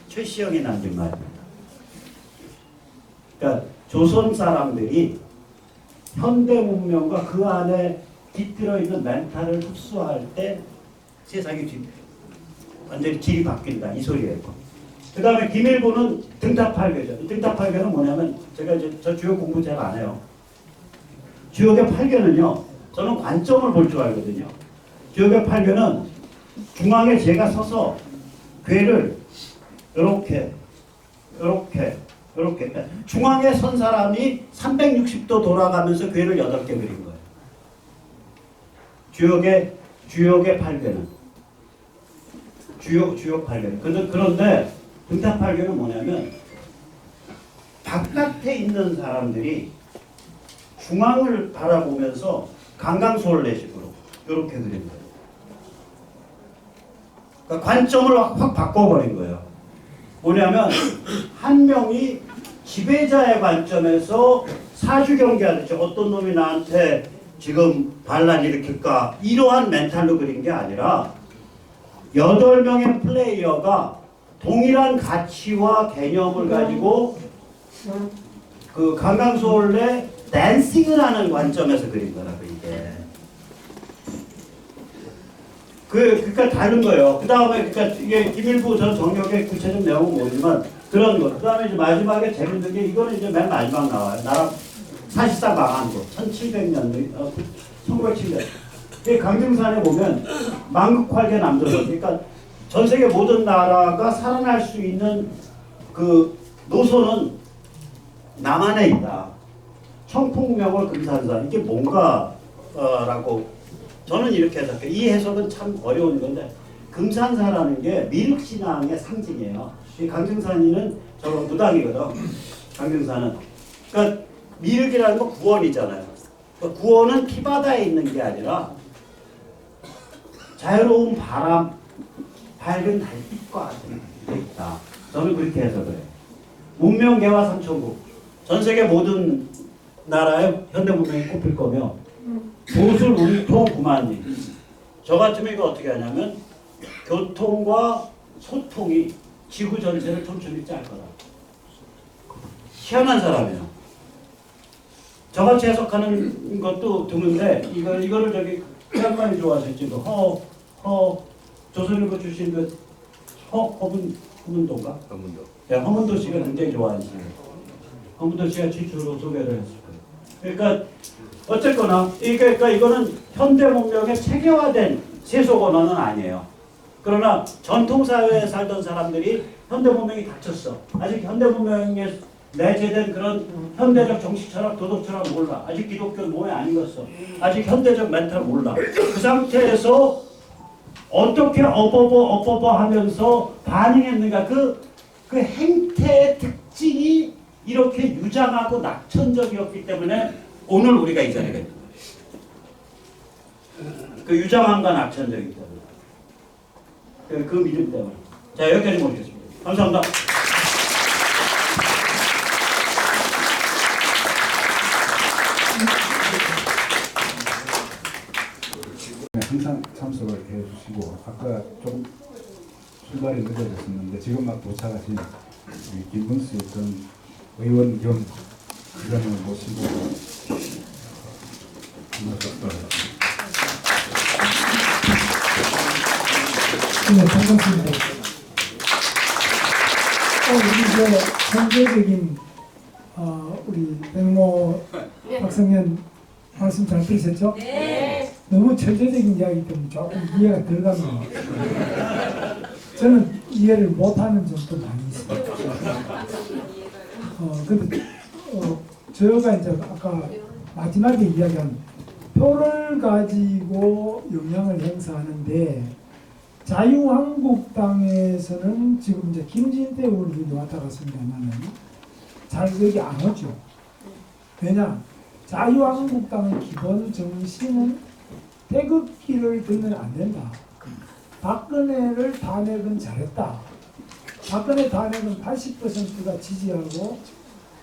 최시영이 남긴 말입니다. 그러니까 조선 사람들이 현대 문명과 그 안에 깃들어 있는 멘탈을 흡수할 때 세상이 완전히 길이 바뀐다. 이 소리예요. 그 다음에 김일보는 등탑팔교죠. 등탑팔교는 뭐냐면 제가 이제 저 주요 공부 잘 안 해요. 주역의 팔교는요. 저는 관점을 볼 줄 알거든요. 주역의 팔교는 중앙에 제가 서서 괴를 이렇게 중앙에 선 사람이 360도 돌아가면서 괴를 8개 그린 거예요. 주역의 8괴는 주역 8괴는 그런데 등탑 8괴는 뭐냐면 바깥에 있는 사람들이 중앙을 바라보면서 강강수월래식으로 이렇게 그린 거예요. 그러니까 관점을 확 바꿔버린 거예요. 뭐냐면 한 명이 지배자의 관점에서 사주 경기하듯이 어떤 놈이 나한테 지금 반란 일으킬까 이러한 멘탈로 그린 게 아니라 8명의 플레이어가 동일한 가치와 개념을 가지고 그 강강수월래 댄싱을 하는 관점에서 그린 거라고 이게. 그러니까 다른 거예요. 그 다음에 그러니까 이게 김일부 전 정력의 구체적 내용은 모르지만 그런 거. 그 다음에 이제 마지막에 재밌는 게 이거는 이제 맨 마지막 나와요. 나라 사실상 망한 거. 1700년대, 1907년. 이 강등산에 보면 만국활계 남조선. 그러니까 전 세계 모든 나라가 살아날 수 있는 그 노선은 남한에 있다. 청풍명월 금산산. 이게 뭔가 라고 저는 이렇게 해석해요. 이 해석은 참 어려운 건데 금산사라는 게 미륵신앙의 상징이에요. 이 강등산이는 저거 무당이거든. 강등산은. 그러니까 미륵이라는 건 구원이잖아요. 그러니까 구원은 피바다에 있는 게 아니라 자유로운 바람, 밝은 달빛과 같은 게 있다. 저는 그렇게 해석을 해요. 문명개화 삼천국. 전 세계 모든 나라의 현대 문명이 꼽힐 거며 도술, 운통, 구만리. 저 같으면 이거 어떻게 하냐면 교통과 소통이 지구 전체를 촘촘히 짤 거다. 희한한 사람이에요. 저같이 해석하는 것도 드문데 이거를 저기 양반이 좋아하셨지. 조선일보 출신 허문도인가? 허문도. 네, 허문도 씨가 굉장히 좋아하시는. 허문도 씨가 최초로 소개를 했을 거예요. 그러니까 어쨌거나 그러니까 이거는 현대 문명의 체계화된 세속 언어는 아니에요. 그러나 전통 사회에 살던 사람들이 현대 문명이 닥쳤어. 아직 현대 문명에 내재된 그런 현대적 정치 철학, 도덕 철학 몰라. 아직 기독교 노예 안 익었어. 아직 현대적 멘탈 몰라. 그 상태에서 어떻게 어버버 하면서 반응했는가 그 행태의 특징이 이렇게 유장하고 낙천적이었기 때문에 오늘 우리가 이 자리가 있는 거예요. 그 유장함과 낙천적이기 때문에 그 믿음 때문에. 자, 여기까지 모시겠습니다. 감사합니다. 항상 참석을 이렇게 해주시고 아까 좀 출발이 늦어졌었는데 지금 막 도착하신 우리 김문수 전 의원 겸 의원을 모시고 네, 반갑습니다. 우리 현재적인 우리 백모 박성현 말씀 잘 들으셨죠? 네. 너무 천재적인 이야기 때문에 조금 이해가 덜 갑니다. 저는 이해를 못하는 점도 많이 있습니다. 근데 저가 이제 아까 마지막에 이야기한 표를 가지고 영향을 행사하는데 자유한국당에서는 지금 이제 김진태 의원이 왔다 갔습니다만은 잘 여기 안 오죠. 왜냐? 자유한국당의 기본 정신은 태극기를 들면 안 된다. 박근혜를 탄핵은 잘했다. 박근혜 탄핵은 80%가 지지하고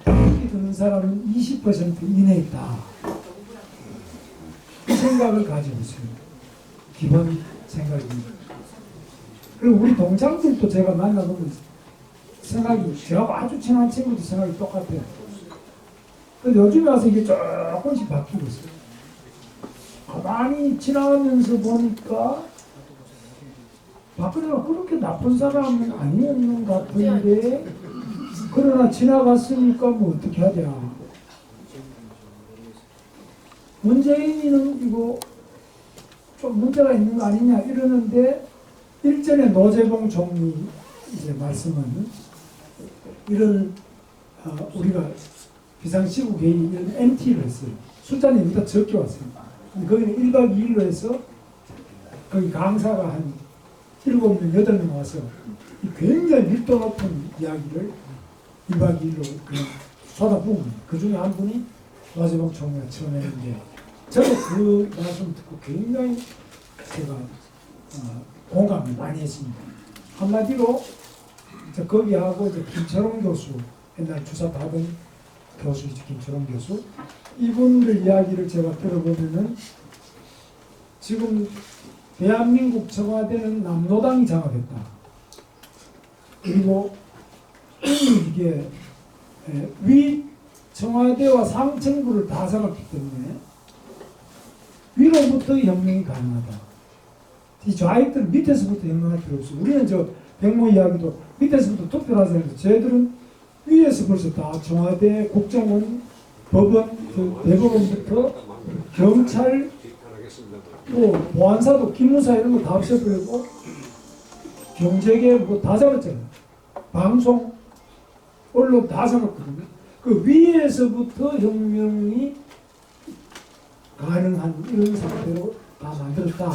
태극기 드는 사람은 20% 이내에 있다. 그 생각을 가지고 있습니다. 기본 생각입니다. 그리고 우리 동창들도 제가 만나보면 생각이 저하고 아주 친한 친구도 생각이 똑같아요. 근데 요즘에 와서 이게 조금씩 바뀌고 있어요. 가만히 지나가면서 보니까 박근혜가 그렇게 나쁜 사람은 아니었는 것 같은데 그러나 지나갔으니까 뭐 어떻게 하자. 문재인은 이거 좀 문제가 있는 거 아니냐 이러는데 일전에 노재봉 총리 이제 말씀은 이런 우리가 비상시국회의 이런 MT를 했어요. 숫자는 일단 적게 왔어요. 근데 거기는 1박 2일로 해서 거기 강사가 한 7명, 8명 와서 이 굉장히 밀도 높은 이야기를 1박 2일로 그냥 쏟아부은 거예요. 그 중에 한 분이 마지막 총리가 처음했는데 저도 그 말씀 듣고 굉장히 제가 공감을 많이 했습니다. 한마디로 거기하고 이제 김철웅 교수, 옛날 주사 받은 교수이죠. 김철웅 교수. 이분들 이야기를 제가 들어보면은 지금 대한민국 청와대는 남노당이 장악했다. 그리고 이게 위 청와대와 상층부를 다 잡았기 때문에 위로부터 혁명이 가능하다. 이 좌익들은 밑에서부터 혁명할 필요 없어. 우리는 저 백모 이야기도 밑에서부터 투표를 하잖아요. 쟤들은 위에서 벌써 다 청와대, 국정원, 법원, 그 대법원부터 경찰, 또 보안사도 기무사 이런 거 다 없애버리고 경제계 뭐 다 잡았잖아요. 방송, 언론 다 잡았거든요. 그 위에서부터 혁명이 가능한 이런 상태로 다 만들었다.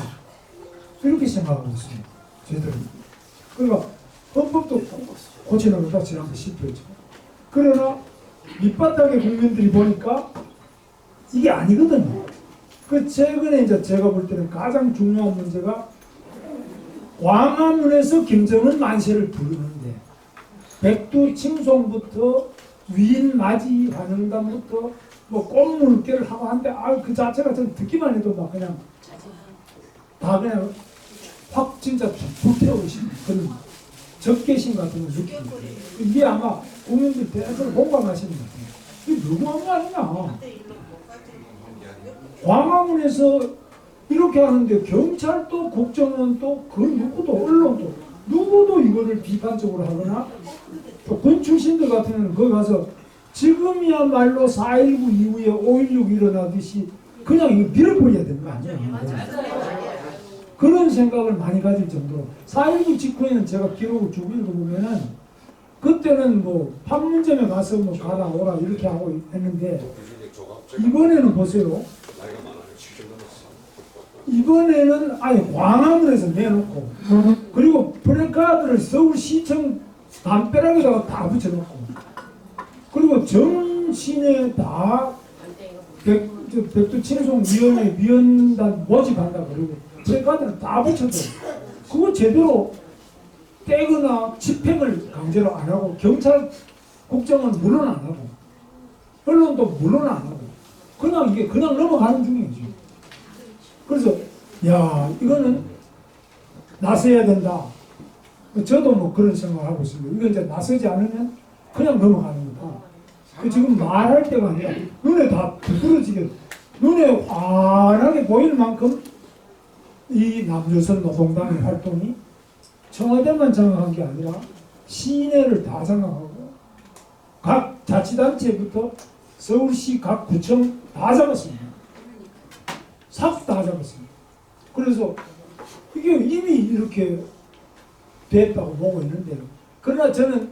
이렇게 생각하고 있습니다. 저희들은. 그러니까 헌법도 고치려다 지난번 실패했죠. 그러나 밑바닥의 국민들이 보니까 이게 아니거든요. 그 최근에 이제 제가 볼 때는 가장 중요한 문제가 광화문에서 김정은 만세를 부르는데 백두 칭송부터 위인 맞이 환영단부터 뭐 꽃물개를 하고 한데 그 자체가 좀 듣기만 해도 막 그냥 다 그냥 확 진짜 불태우신 그런 적개심 같은 걸 느끼고 이게 아마 국민들 대해서 공감하시는 것 같아요. 이게 너무한 거 아니냐. 광화문에서 이렇게 하는데 경찰도 국정원도 그 누구도 언론도 누구도 이거를 비판적으로 하거나 또 군 출신들 같은 경우는 거기 가서 지금이야말로 4.19 이후에 5.16 일어나듯이 그냥 이거 밀어버려야 되는 거 아니에요? 그런 생각을 많이 가질 정도로 4.19 직후에는 제가 기록을 쭉 읽어보면은 그때는 뭐 판문점에 가서 뭐 가라 오라 이렇게 하고 했는데 이번에는 보세요. 이번에는 아예 광화문에서 내놓고 그리고 플래카드를 서울시청 담벼락에다가 다 붙여놓고 그리고 전 시내 다 백두친송위원회 위원단 모집한다 그러고 플래카드를 다 붙여도 그거 제대로 떼거나 집행을 강제로 안 하고 경찰 국정은 물론 안 하고 언론도 물론 안 하고 그냥 이게 그냥 넘어가는 중이지. 그래서 야 이거는 나서야 된다. 저도 뭐 그런 생각을 하고 있습니다. 이거 이제 나서지 않으면 그냥 넘어가는 거다. 지금 말할 때가 아니라 눈에 다 두드러지게 눈에 환하게 보일 만큼 이 남조선 노동당의 활동이 청와대만 장악한 게 아니라 시내를 다 장악하고 각 자치단체부터 서울시 각 구청 다 잡았습니다. 싹 다 잡았습니다. 그래서 이게 이미 이렇게 됐다고 보고 있는데요. 그러나 저는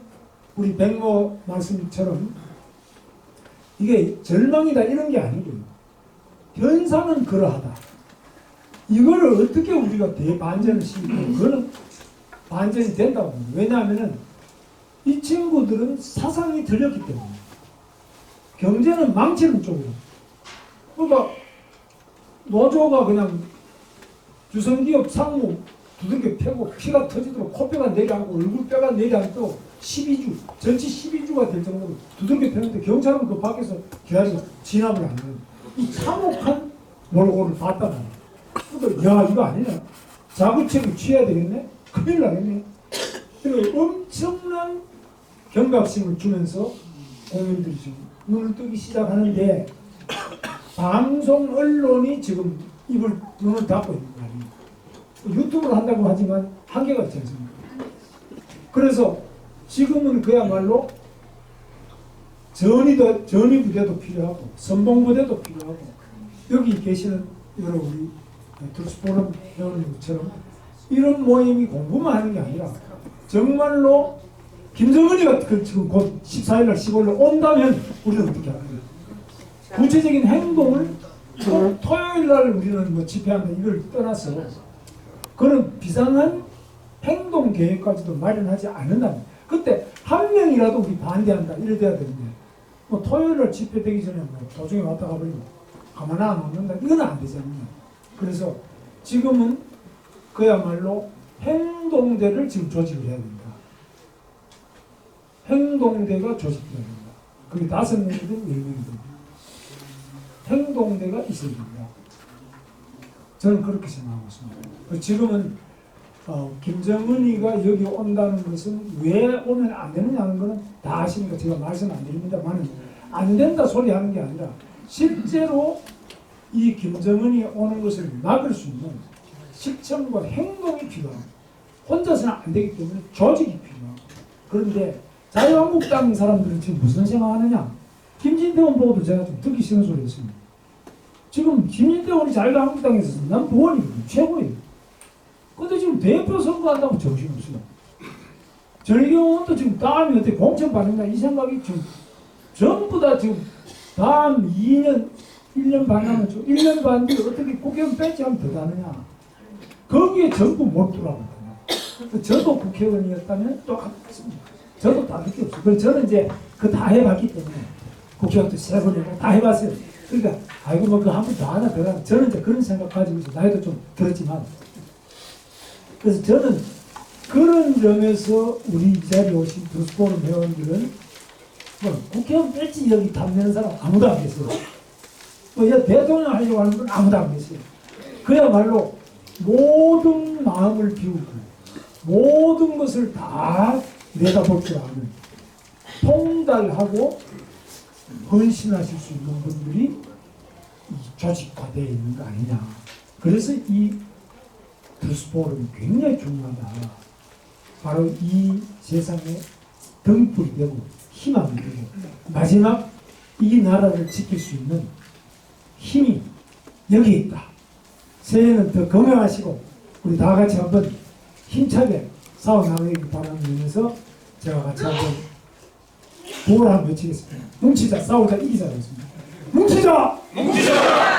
우리 백모 말씀처럼 이게 절망이다 이런 게 아니고요. 현상은 그러하다. 이거를 어떻게 우리가 대반전을 시키고 그거는 반전이 된다고 봅니다. 왜냐하면 이 친구들은 사상이 들렸기 때문에 경제는 망치는 쪽으로 그러니까 노조가 그냥 유성기업 상무 두들겨 패고 피가 터지도록 코뼈가 내려앉고 얼굴뼈가 내려앉도록 12주 전치 12주가 될 정도로 두들겨 패는데 경찰은 그 밖에서 기다려서 진압을 안 해요. 이 참혹한 몰골을 봤단 말이에요. 그러니까 야 이거 아니냐 자구책을 취해야 되겠네 큰일 나겠네. 그리고 엄청난 경각심을 주면서 국민들이 지금 눈을 뜨기 시작하는데 방송 언론이 지금 눈을 닫고 있는 거 아니에요. 유튜브를 한다고 하지만 한계가 있지 않습니까? 그래서 지금은 그야말로 전위 부대도 필요하고 선봉부대도 필요하고 여기 계시는 여러 우리 트루스포럼 회원님처럼 이런 모임이 공부만 하는 게 아니라 정말로 김정은이가 지금 곧 14일날 15일날 온다면 우리는 어떻게 하는 거예요? 구체적인 행동을 토요일날 우리는 뭐 집회한다 이걸 떠나서 그런 비상한 행동 계획까지도 마련하지 않는다면 그때 한 명이라도 우리 반대한다 이래 돼야 되는데 뭐 토요일날 집회되기 전에 뭐 도중에 왔다 가버리고 가만 안 놓는다 이건 안 되잖아요. 그래서 지금은 그야말로 행동대를 지금 조직을 해야 된다. 행동대가 조직돼야 된다. 그게 5명이든 10명이든 행동대가 있어야 된다. 저는 그렇게 생각하고 있습니다. 지금은 김정은이가 여기 온다는 것은 왜 오면 안 되느냐는 것은 다 아시니까 제가 말씀 안 드립니다만 안 된다 소리 하는 게 아니라 실제로 이 김정은이 오는 것을 막을 수 있는 실천과 행동이 필요합니다. 혼자서는 안 되기 때문에 조직이 필요합니다. 그런데 자유한국당 사람들은 지금 무슨 생각하느냐? 김진태원 보고도 제가 좀 듣기 싫은 소리 했습니다. 지금 김진태원이 자유한국당에서 넘버원이거든요. 최고예요. 근데 지금 대표 선거한다고 정신없어요. 전경원도 지금 다음이 어떻게 공천 받는다 이 생각이 지금 전부 다 지금 다음 2년, 1년 반 남았죠. 1년 반 뒤에 어떻게 국회의원 배치하면 더 다느냐. 거기에 전부 못 들어가거든요. 저도 국회의원이었다면 똑같습니다. 저도 다 그게 없어요. 그래서 저는 이제 그 다 해봤기 때문에 국회의원도 3번이고 다 해봤어요. 그러니까 아이고 뭐 그 한 번 더 하나 더라. 저는 이제 그런 생각 가지고 있어요. 나이도 좀 들었지만 그래서 저는 그런 점에서 우리 이 자리에 오신 두스포럼 회원들은 뭐 국회의원 배지 여기 담는 사람 아무도 안 계세요. 뭐 대통령 하려고 하는 분 아무도 안 계세요. 그야말로 모든 마음을 비우고 모든 것을 다 내다볼 줄 아는 통달하고 헌신하실 수 있는 분들이 조직화되어 있는 거 아니냐. 그래서 이 두스포럼이 굉장히 중요하다. 바로 이 세상에 등불이 되고 희망이 되고 마지막 이 나라를 지킬 수 있는 힘이 여기에 있다. 새해는 더 건강하시고 우리 다 같이 한번 힘차게 싸워나가기 바라면서 제가 같이 한번 구호를 한번 외치겠습니다. 뭉치자 싸우자 이기자 하겠습니다. 뭉치자! 뭉치자!